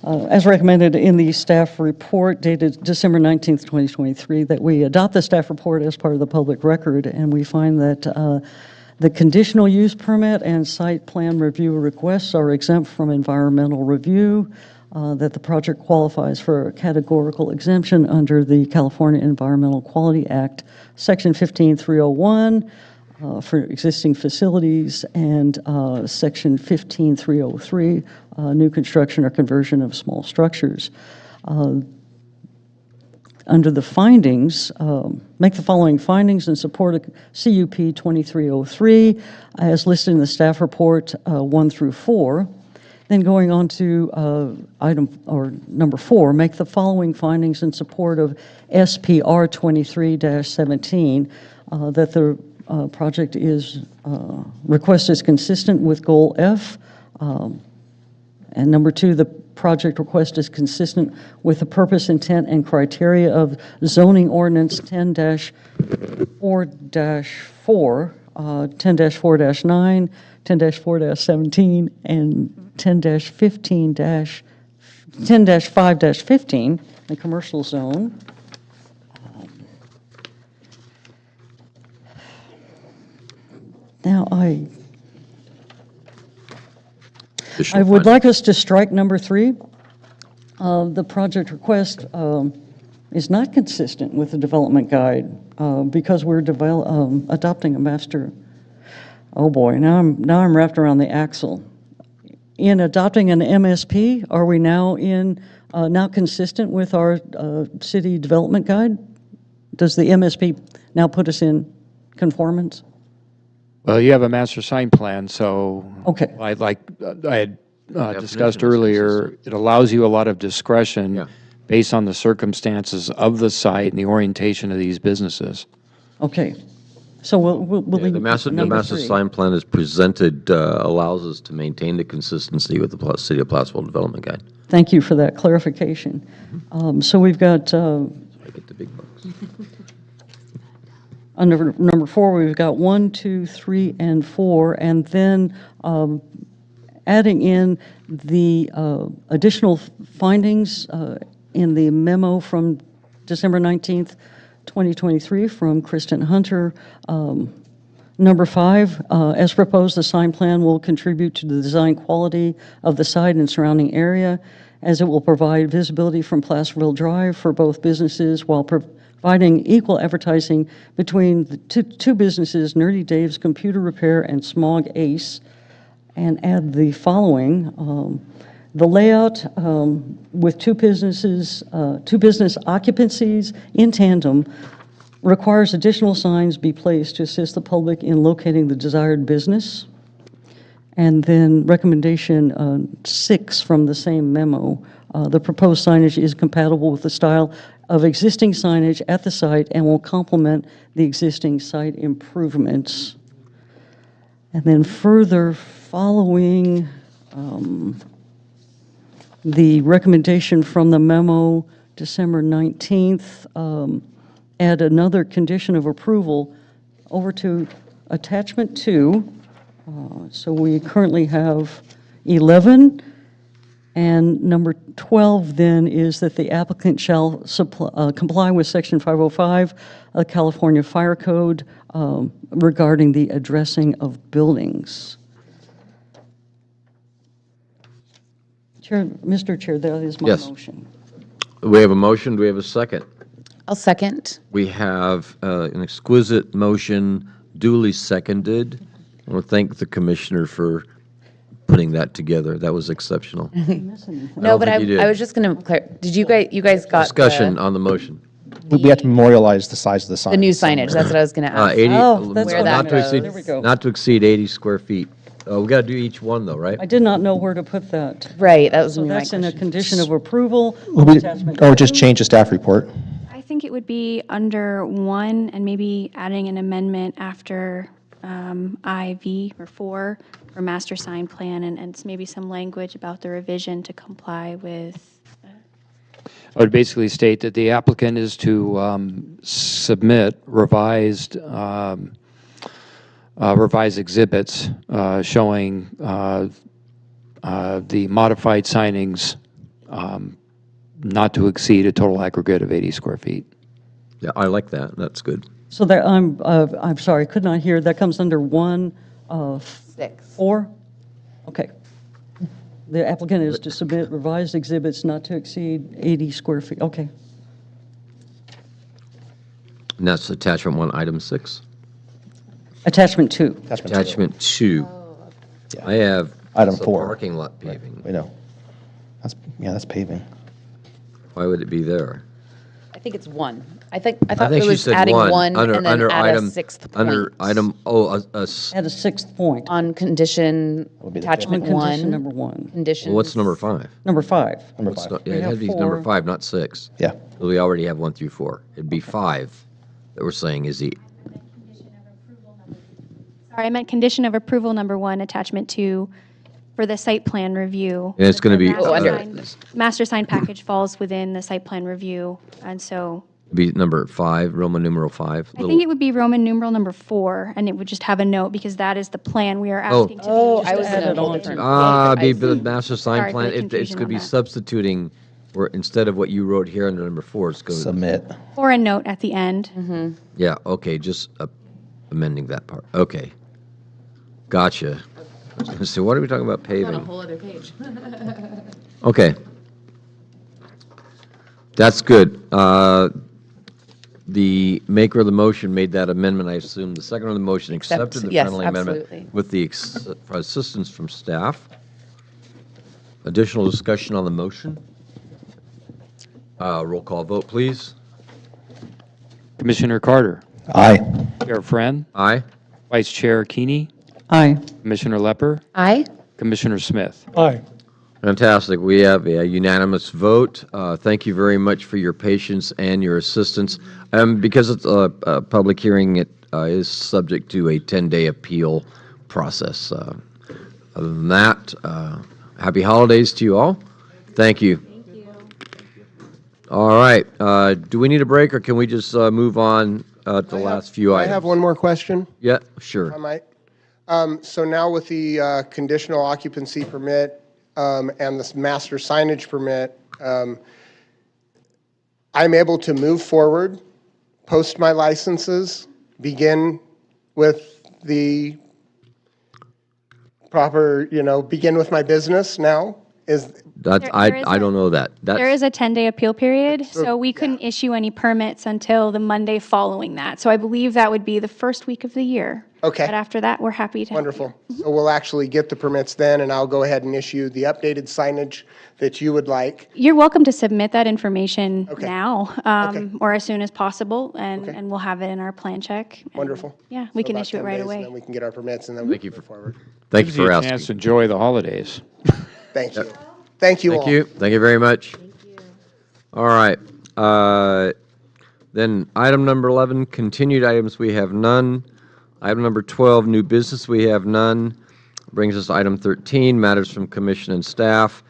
As recommended in the staff report dated December 19th, 2023, that we adopt the staff report as part of the public record, and we find that the conditional use permit and site plan review requests are exempt from environmental review, that the project qualifies for a categorical exemption under the California Environmental Quality Act, Section 15301, for existing facilities, and Section 15303, new construction or conversion of small structures. Under the findings, make the following findings in support of CUP 2303 as listed in the staff report 1 through 4. Then going on to number 4, make the following findings in support of SPR 23-17, that the project request is consistent with goal F. And number 2, the project request is consistent with the purpose, intent, and criteria of zoning ordinance 10-4-4, 10-4-9, 10-4-17, and 10-5-15, the commercial zone. Now, I would like us to strike number 3. The project request is not consistent with the development guide because we're adopting a master. Oh boy, now I'm wrapped around the axle. In adopting an MSP, are we now consistent with our city development guide? Does the MSP now put us in conformance? Well, you have a master sign plan, so Okay. I had discussed Definition is earlier, consistent. it allows you a lot of discretion Yeah. based on the circumstances of the site and the orientation of these businesses. Okay. So we'll Yeah, leave the master number 3. sign plan is presented, allows us to maintain the consistency with the City of Placerville Development Guide. Thank you for that clarification. So we've got, I get the big bucks. under number 4, we've got 1, 2, 3, and 4, and then adding in the additional findings in the memo from December 19th, 2023 from Kristen Hunter. Number 5, as proposed, the sign plan will contribute to the design quality of the site and surrounding area, as it will provide visibility from Placerville Drive for both businesses while providing equal advertising between the two businesses, Nerdy Dave's Computer Repair and Smog Ace, and add the following. The layout with two business occupancies in tandem requires additional signs be placed to assist the public in locating the desired business. And then recommendation 6 from the same memo, the proposed signage is compatible with the style of existing signage at the site and will complement the existing site improvements. And then further, following the recommendation from the memo, December 19th, add another condition of approval over to attachment 2. So we currently have 11, and number 12 then is that the applicant shall comply with Section 505 of California Fire Code regarding the addressing of buildings. Mr. Chair, that is my Yes. motion. We have a motion, do we have a second? I'll second. We have an exquisite motion duly seconded. I want to thank the commissioner for putting that together. That was exceptional. No, but think you did. I was just going to, did you guys got Discussion on the motion. We have to memorialize the size of the sign. the new signage? That's what I was going to ask. 80, Oh, that's what not that to goes. exceed, There we go. not to exceed 80 square feet. We got to do each one though, right? I did not know where to put that. Right, that was So gonna be my that's in a question. condition of approval. Or attachment just two. change the staff report. I think it would be under 1 and maybe adding an amendment after IV or 4 for master sign plan and maybe some language about the revision to comply with. I would basically state that the applicant is to submit revised exhibits showing the modified signings not to exceed a total aggregate of 80 square feet. Yeah, I like that. That's good. So that, I'm sorry, could not hear, that comes under 1 of 6. 4? Okay. The applicant is to submit revised exhibits not to exceed 80 square feet, okay. And that's attachment 1, item 6. Attachment 2. Attachment 2. I have Item so 4. parking lot paving. We know. That's paving. Why would it be there? I think it's 1. I thought think it she was said adding 1 under and then under add item a 6th point. under item Add a 6th point. On condition, be the attachment On condition 1. number 1. Conditions. what's number 5? Number 5. Number What's 5. no- yeah, it have had to be number 4. 5, not 6. Yeah. We already have 1 through 4. It'd be 5 that we're saying is the. Sorry, I meant condition of approval number 1, attachment 2 for the site plan review. And it's going to be Master under- sign- Master sign package falls within the site plan review, and so be number 5, Roman numeral 5. I think it would be Roman numeral number 4, and it would just have a note because that is the plan we are Oh. asking to be. Oh, just I was added in a whole on. different. Be I the see. master sign Sorry for plan. the It's confusion going to be on that. substituting, where instead of what you wrote here under number 4, it's going to. Submit. Or a note at the end. Yeah, okay, just amending that part. Okay. Gotcha. I was going to say, what are we talking about On a paving? whole other page. Okay. That's good. The maker of the motion made that amendment. I assume the second of the motion accepted the yes, friendly amendment absolutely. with the assistance from staff. Additional discussion on the motion? Roll call vote, please. Commissioner Carter, Aye. Chair Friend, Aye. Vice Chair Keeney, Aye. Commissioner Lepper, Aye. Commissioner Smith. Aye. Fantastic. We have a unanimous vote. Thank you very much for your patience and your assistance. Because it's a public hearing, it is subject to a 10-day appeal process. Other than that, happy holidays to you all. Thank you. Thank you. All right. Do we need a break, or can we just move on to the last few I items? have one more question, Yeah, if I sure. might. So now with the conditional occupancy permit and this master signage permit, I'm able to move forward, post my licenses, begin with the proper, begin with my business now? Is, That's, There is I a- don't know that. There is a 10-day appeal period, So- so we couldn't issue any permits until the Monday following that. So I believe that would be the first week of the year. Okay. But after that, we're happy to help you. wonderful. So we'll actually get the permits then, and I'll go ahead and issue the updated signage that you would like. You're welcome to submit that information Okay. now, Okay. or as soon as possible, and Okay. we'll have it in our plan check. and, Wonderful. Yeah, we So can about issue it 10 right days, away. And then we can get our permits, and then we Thank can you move for- forward. Thank you Gives you for a asking. chance to enjoy the holidays. Thank you. Thank you all. Thank you. Thank you very much. All right. Then item number 11, continued items, we have none. Item number 12, new business, we have none. Brings us to item 13, matters from commission and staff.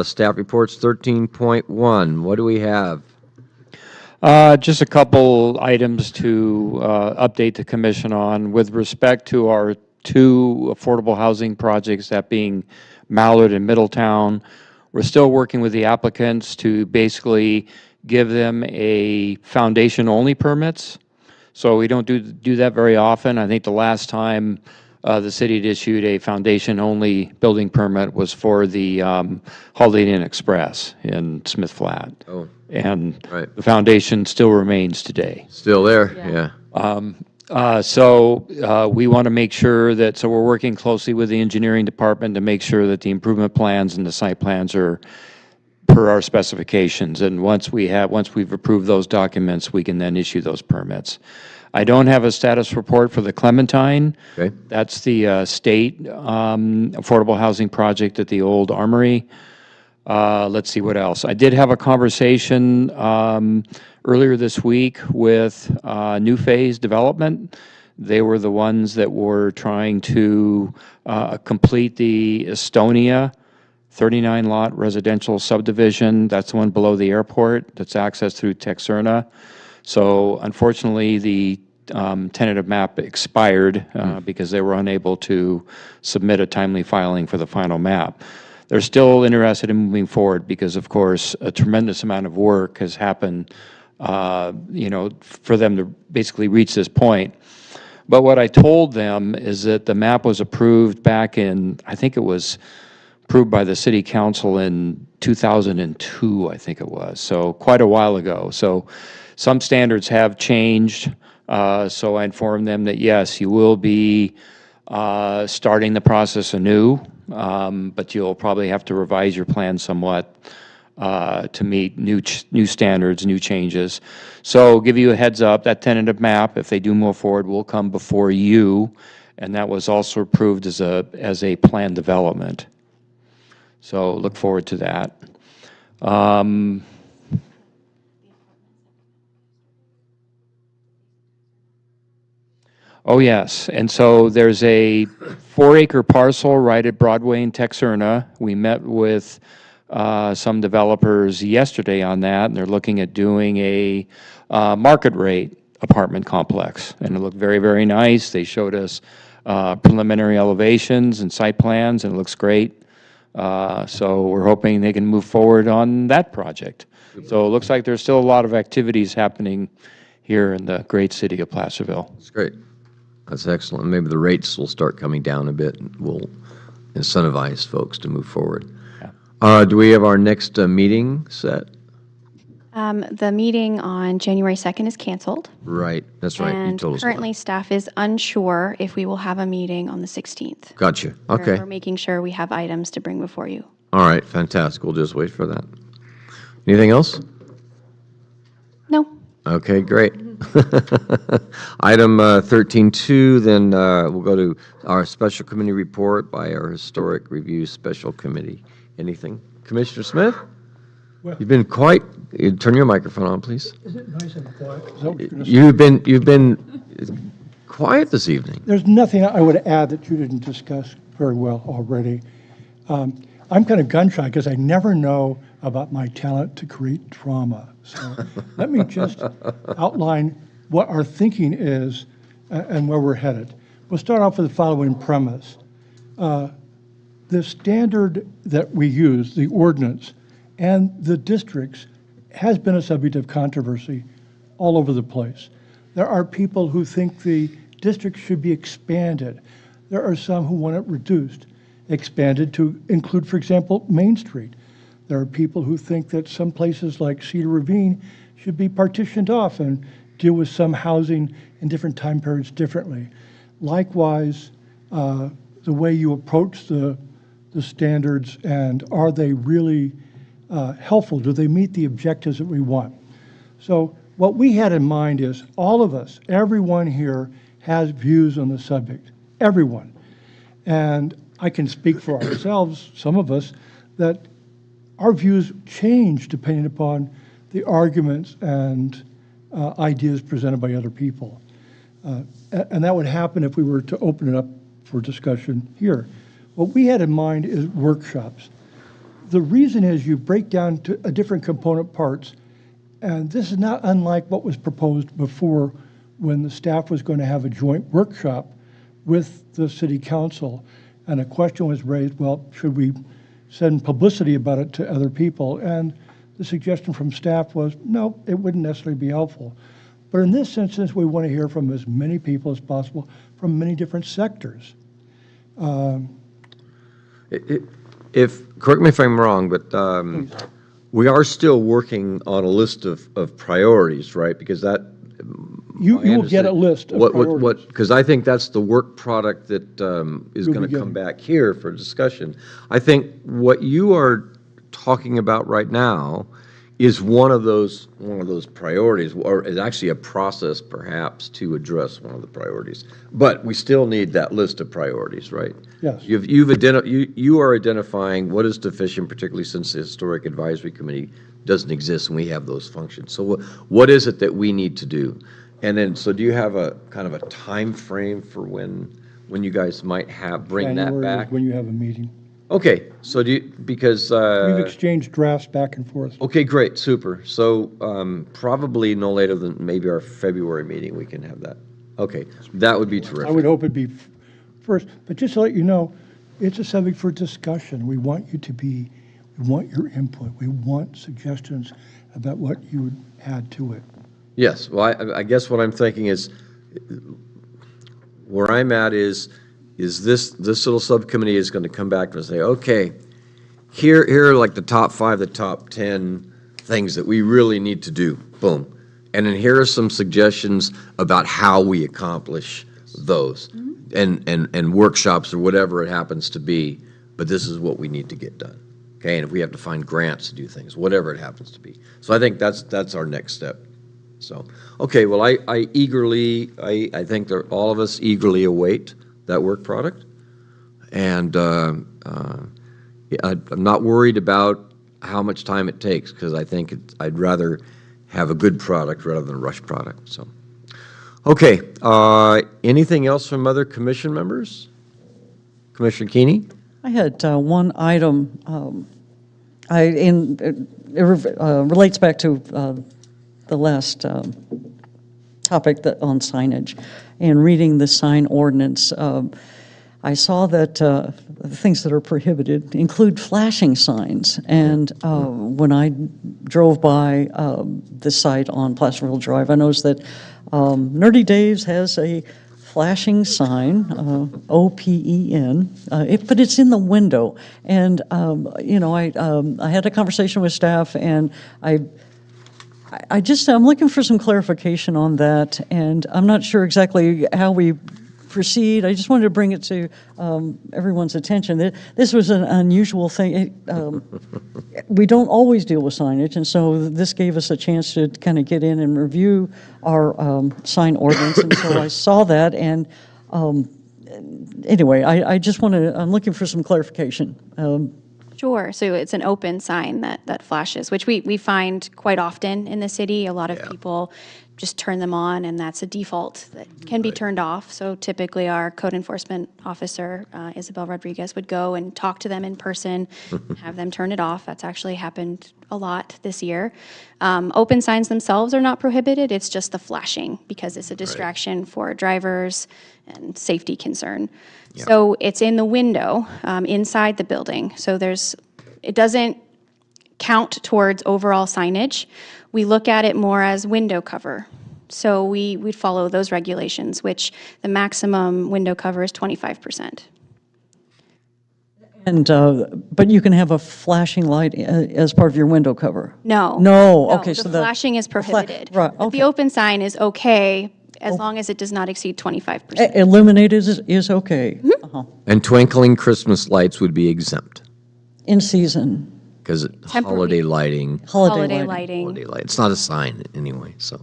Staff reports 13.1. What do we have? Just a couple items to update the commission on with respect to our 2 affordable housing projects, that being Mallard and Middletown. We're still working with the applicants to basically give them a foundation-only permits. So we don't do that very often. I think the last time the city had issued a foundation-only building permit was for the Holiday Inn Express in Smith Flat. Oh, And right. the foundation still remains today. Still there? Yeah. We want to make sure that, so we're working closely with the engineering department to make sure that the improvement plans and the site plans are per our specifications. And once we've approved those documents, we can then issue those permits. I don't have a status report for the Clementine. Okay. That's the state affordable housing project at the old Armory. Let's see what else. I did have a conversation earlier this week with New Phase Development. They were the ones that were trying to complete the Estonia 39-lot residential subdivision. That's the one below the airport that's accessed through Texerna. So unfortunately, the tentative map expired because they were unable to submit a timely filing for the final map. They're still interested in moving forward because, of course, a tremendous amount of work has happened, for them to basically reach this point. But what I told them is that the map was approved back in, I think it was approved by the city council in 2002, I think it was, so quite a while ago. So some standards have changed, so I informed them that, yes, you will be starting the process anew, but you'll probably have to revise your plan somewhat to meet new standards, new changes. So give you a heads up, that tentative map, if they do move forward, will come before you, and that was also approved as a plan development. So look forward to that. Oh, yes. And so there's a 4-acre parcel right at Broadway and Texerna. We met with some developers yesterday on that, and they're looking at doing a market rate apartment complex. And it looked very, very nice. They showed us preliminary elevations and site plans, and it looks great. So we're hoping they can move forward on that project. So it looks like there's still a lot of activities happening here in the great city of Placerville. That's great. That's excellent. Maybe the rates will start coming down a bit and will incentivize folks to move forward. Yeah. Do we have our next meeting set? The meeting on January 2nd is canceled. Right, that's right. You And told us that. currently, staff is unsure if we will have a meeting on the 16th. Gotcha. Okay. We're making sure we have items to bring before you. All right, fantastic. We'll just wait for that. Anything else? No. Okay, great. Item 13.2, then we'll go to our special committee report by our Historic Review Special Committee. Anything? Commissioner Smith? Well- You've been quite, turn your microphone on, please. Is it nice and quiet? Is that what you're gonna say? You've been quiet this evening. There's nothing I would add that you didn't discuss very well already. I'm kind of gun shy because I never know about my talent to create drama. So let me just outline what our thinking is and where we're headed. We'll start off with the following premise. The standard that we use, the ordinance, and the districts has been a subject of controversy all over the place. There are people who think the district should be expanded. There are some who want it reduced, expanded to include, for example, Main Street. There are people who think that some places like Cedar Ravine should be partitioned off and deal with some housing in different time periods differently. Likewise, the way you approach the standards, and are they really helpful? Do they meet the objectives that we want? So what we had in mind is all of us, everyone here has views on the subject, everyone. And I can speak for ourselves, some of us, that our views change depending upon the arguments and ideas presented by other people. And that would happen if we were to open it up for discussion here. What we had in mind is workshops. The reason is you break down to different component parts, and this is not unlike what was proposed before when the staff was going to have a joint workshop with the city council. And a question was raised, well, should we send publicity about it to other people? And the suggestion from staff was, no, it wouldn't necessarily be helpful. But in this instance, we want to hear from as many people as possible from many different sectors. Correct me if I'm wrong, but we are still working on a list of priorities, right? Because that You I will get a understand. list of What, priorities. because I think that's the work product that is You'll going be to come getting. back here for discussion. I think what you are talking about right now is one of those priorities, or is actually a process perhaps to address one of the priorities. But we still need that list of priorities, right? Yes. You are identifying what is deficient, particularly since the Historic Advisory Committee doesn't exist and we have those functions. So what is it that we need to do? And then, so do you have a kind of a time frame for when you guys might bring that January is back? when you have a meeting. Okay, so because, We've exchanged drafts back and forth. okay, great, super. So probably no later than maybe our February meeting, we can have that. Okay, that would be I would terrific. hope it'd be first, but just to let you know, it's a subject for discussion. We want we want your input. We want suggestions about what you would add to it. Yes, well, I guess what I'm thinking is, where I'm at is this little subcommittee is going to come back and say, okay, here are like the top 5, the top 10 things that we really need to do, boom. And then here are some suggestions about how we accomplish those, and workshops or whatever it happens to be, but this is what we need to get done, okay? And if we have to find grants to do things, whatever it happens to be. So I think that's our next step. So, okay, well, I think that all of us eagerly await that work product. And yeah, I'm not worried about how much time it takes, because I think I'd rather have a good product rather than a rush product, so. Okay, anything else from other commission members? Commissioner Keeney? I had one item, it relates back to the last topic on signage. And reading the sign ordinance, I saw that the things that are prohibited include flashing signs. And when I drove by the site on Placerville Drive, I noticed that Nerdy Dave's has a flashing sign, OPEN, but it's in the window. And, you know, I had a conversation with staff, and I'm looking for some clarification on that, and I'm not sure exactly how we proceed. I just wanted to bring it to everyone's attention. This was an unusual thing. We don't always deal with signage, and so this gave us a chance to kind of get in and review our sign ordinance, and so I saw that, and anyway, I'm looking for some clarification. Sure. So it's an open sign that flashes, which we find quite often in the city. A lot of people just turn them on, and that's a default that can be turned off. So typically our code enforcement officer, Isabel Rodriguez, would go and talk to them in person, have them turn it off. That's actually happened a lot this year. Open signs themselves are not prohibited. It's just the flashing, because it's a distraction for drivers and safety concern. So it's in the window inside the building. So it doesn't count towards overall signage. We look at it more as window cover. So we follow those regulations, which the maximum window cover is 25%. And, but you can have a flashing light as part of your window cover? No. No, okay, The so flashing is prohibited. right, But okay. the open sign is okay as long as it does not exceed 25%. Illuminated is okay? Uh-huh. And twinkling Christmas lights would be exempt, In season, because Temporary. holiday lighting, Holiday lighting. holiday light, it's not a sign anyway, so.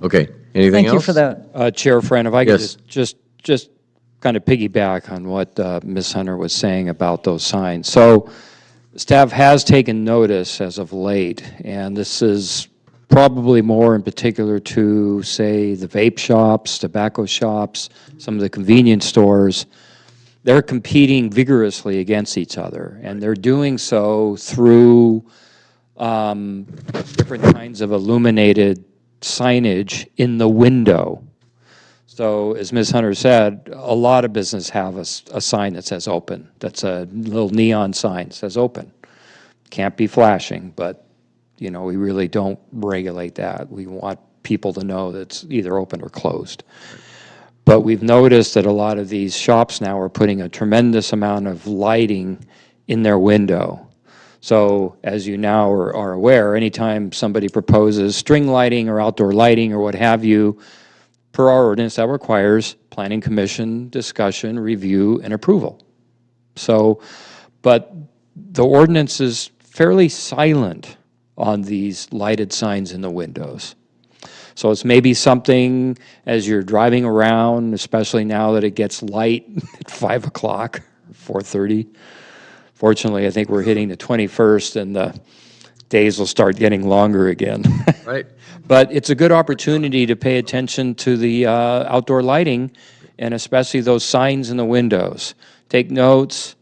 Okay, anything thank else? you for that. Chair Friend, if I could Yes. just kind of piggyback on what Ms. Hunter was saying about those signs. So staff has taken notice as of late, and this is probably more in particular to, say, the vape shops, tobacco shops, some of the convenience stores. They're competing vigorously against each other, and they're doing so through different kinds of illuminated signage in the window. So as Ms. Hunter said, a lot of business have a sign that says open. That's a little neon sign that says open. Can't be flashing, but, you know, we really don't regulate that. We want people to know that it's either open or closed. But we've noticed that a lot of these shops now are putting a tremendous amount of lighting in their window. So as you now are aware, anytime somebody proposes string lighting or outdoor lighting or what have you, per our ordinance, that requires planning commission discussion, review, and approval. So, but the ordinance is fairly silent on these lighted signs in the windows. So it's maybe something as you're driving around, especially now that it gets light at 5 o'clock, 4:30. Fortunately, I think we're hitting the 21st and the days will start getting longer again. Right. But it's a good opportunity to pay attention to the outdoor lighting and especially those signs in the windows. Take notes.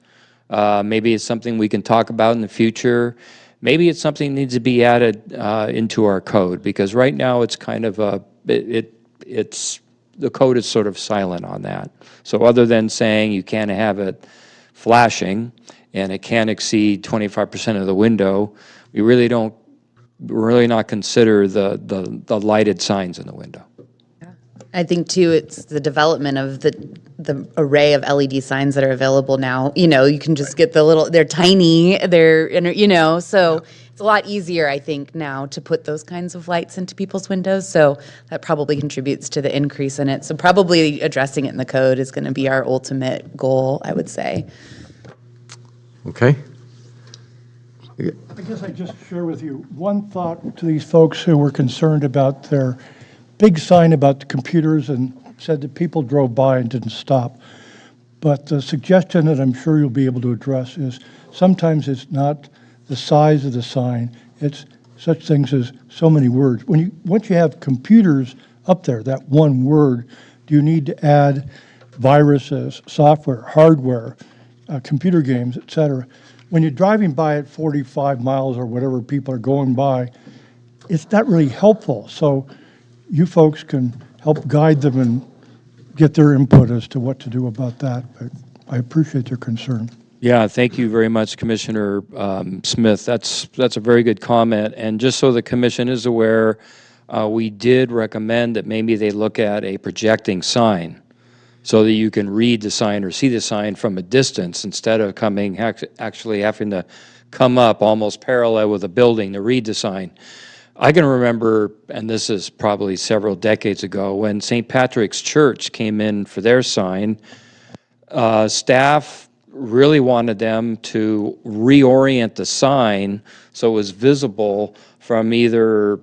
Maybe it's something we can talk about in the future. Maybe it's something that needs to be added into our code, because right now it's kind of it's the code is sort of silent on that. So other than saying you can't have it flashing and it can't exceed 25% of the window, we really not consider the lighted signs in the window. I think too, it's the development of the array of LED signs that are available now. You know, you can just get they're tiny, so it's a lot easier, I think, now to put those kinds of lights into people's windows. So that probably contributes to the increase in it. So probably addressing it in the code is going to be our ultimate goal, I would say. Okay. I guess I just share with you one thought to these folks who were concerned about their big sign about the computers and said that people drove by and didn't stop. But the suggestion that I'm sure you'll be able to address is sometimes it's not the size of the sign, it's such things as so many words. Once you have computers up there, that one word, do you need to add viruses, software, hardware, computer games, et cetera? When you're driving by at 45 miles or whatever people are going by, it's not really helpful. So you folks can help guide them and get their input as to what to do about that. But I appreciate their concern. Yeah, thank you very much, Commissioner Smith. That's a very good comment. And just so the commission is aware, we did recommend that maybe they look at a projecting sign so that you can read the sign or see the sign from a distance instead of actually having to come up almost parallel with a building to read the sign. I can remember, and this is probably several decades ago, when St. Patrick's Church came in for their sign, staff really wanted them to reorient the sign so it was visible from either,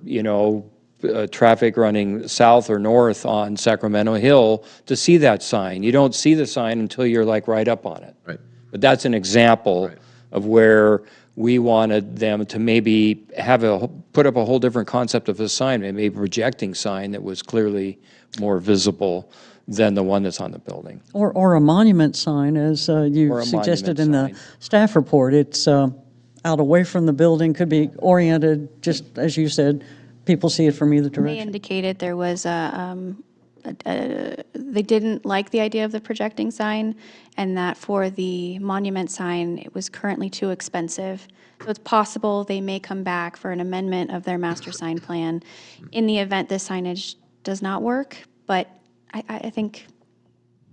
traffic running south or north on Sacramento Hill to see that sign. You don't see the sign until you're like right up on it. Right. But that's an example of where we wanted them to maybe put up a whole different concept of a sign, maybe a projecting sign that was clearly more visible than the one that's on the building. Or a monument sign, as you Or a suggested monument in the sign. staff report. It's out away from the building, could be oriented, just as you said, people see it from either They direction. indicated there was they didn't like the idea of the projecting sign, and that for the monument sign, it was currently too expensive. So it's possible they may come back for an amendment of their master sign plan in the event this signage does not work, but I think,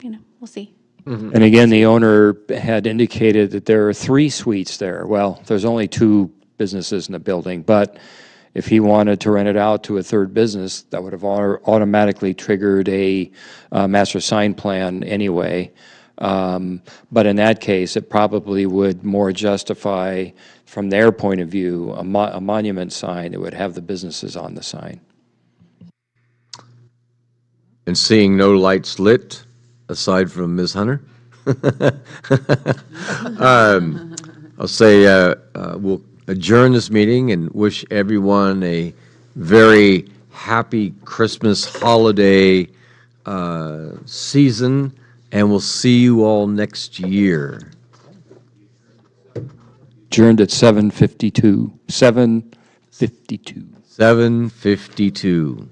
we'll see. And again, the owner had indicated that there are 3 suites there. Well, there's only 2 businesses in the building, but if he wanted to rent it out to a third business, that would have automatically triggered a master sign plan anyway. But in that case, it probably would more justify, from their point of view, a monument sign that would have the businesses on the sign. And seeing no lights lit, aside from Ms. Hunter, I'll say we'll adjourn this meeting and wish everyone a very happy Christmas holiday season, and we'll see you all next year. Adjourned at 7:52. 7:52. 7:52.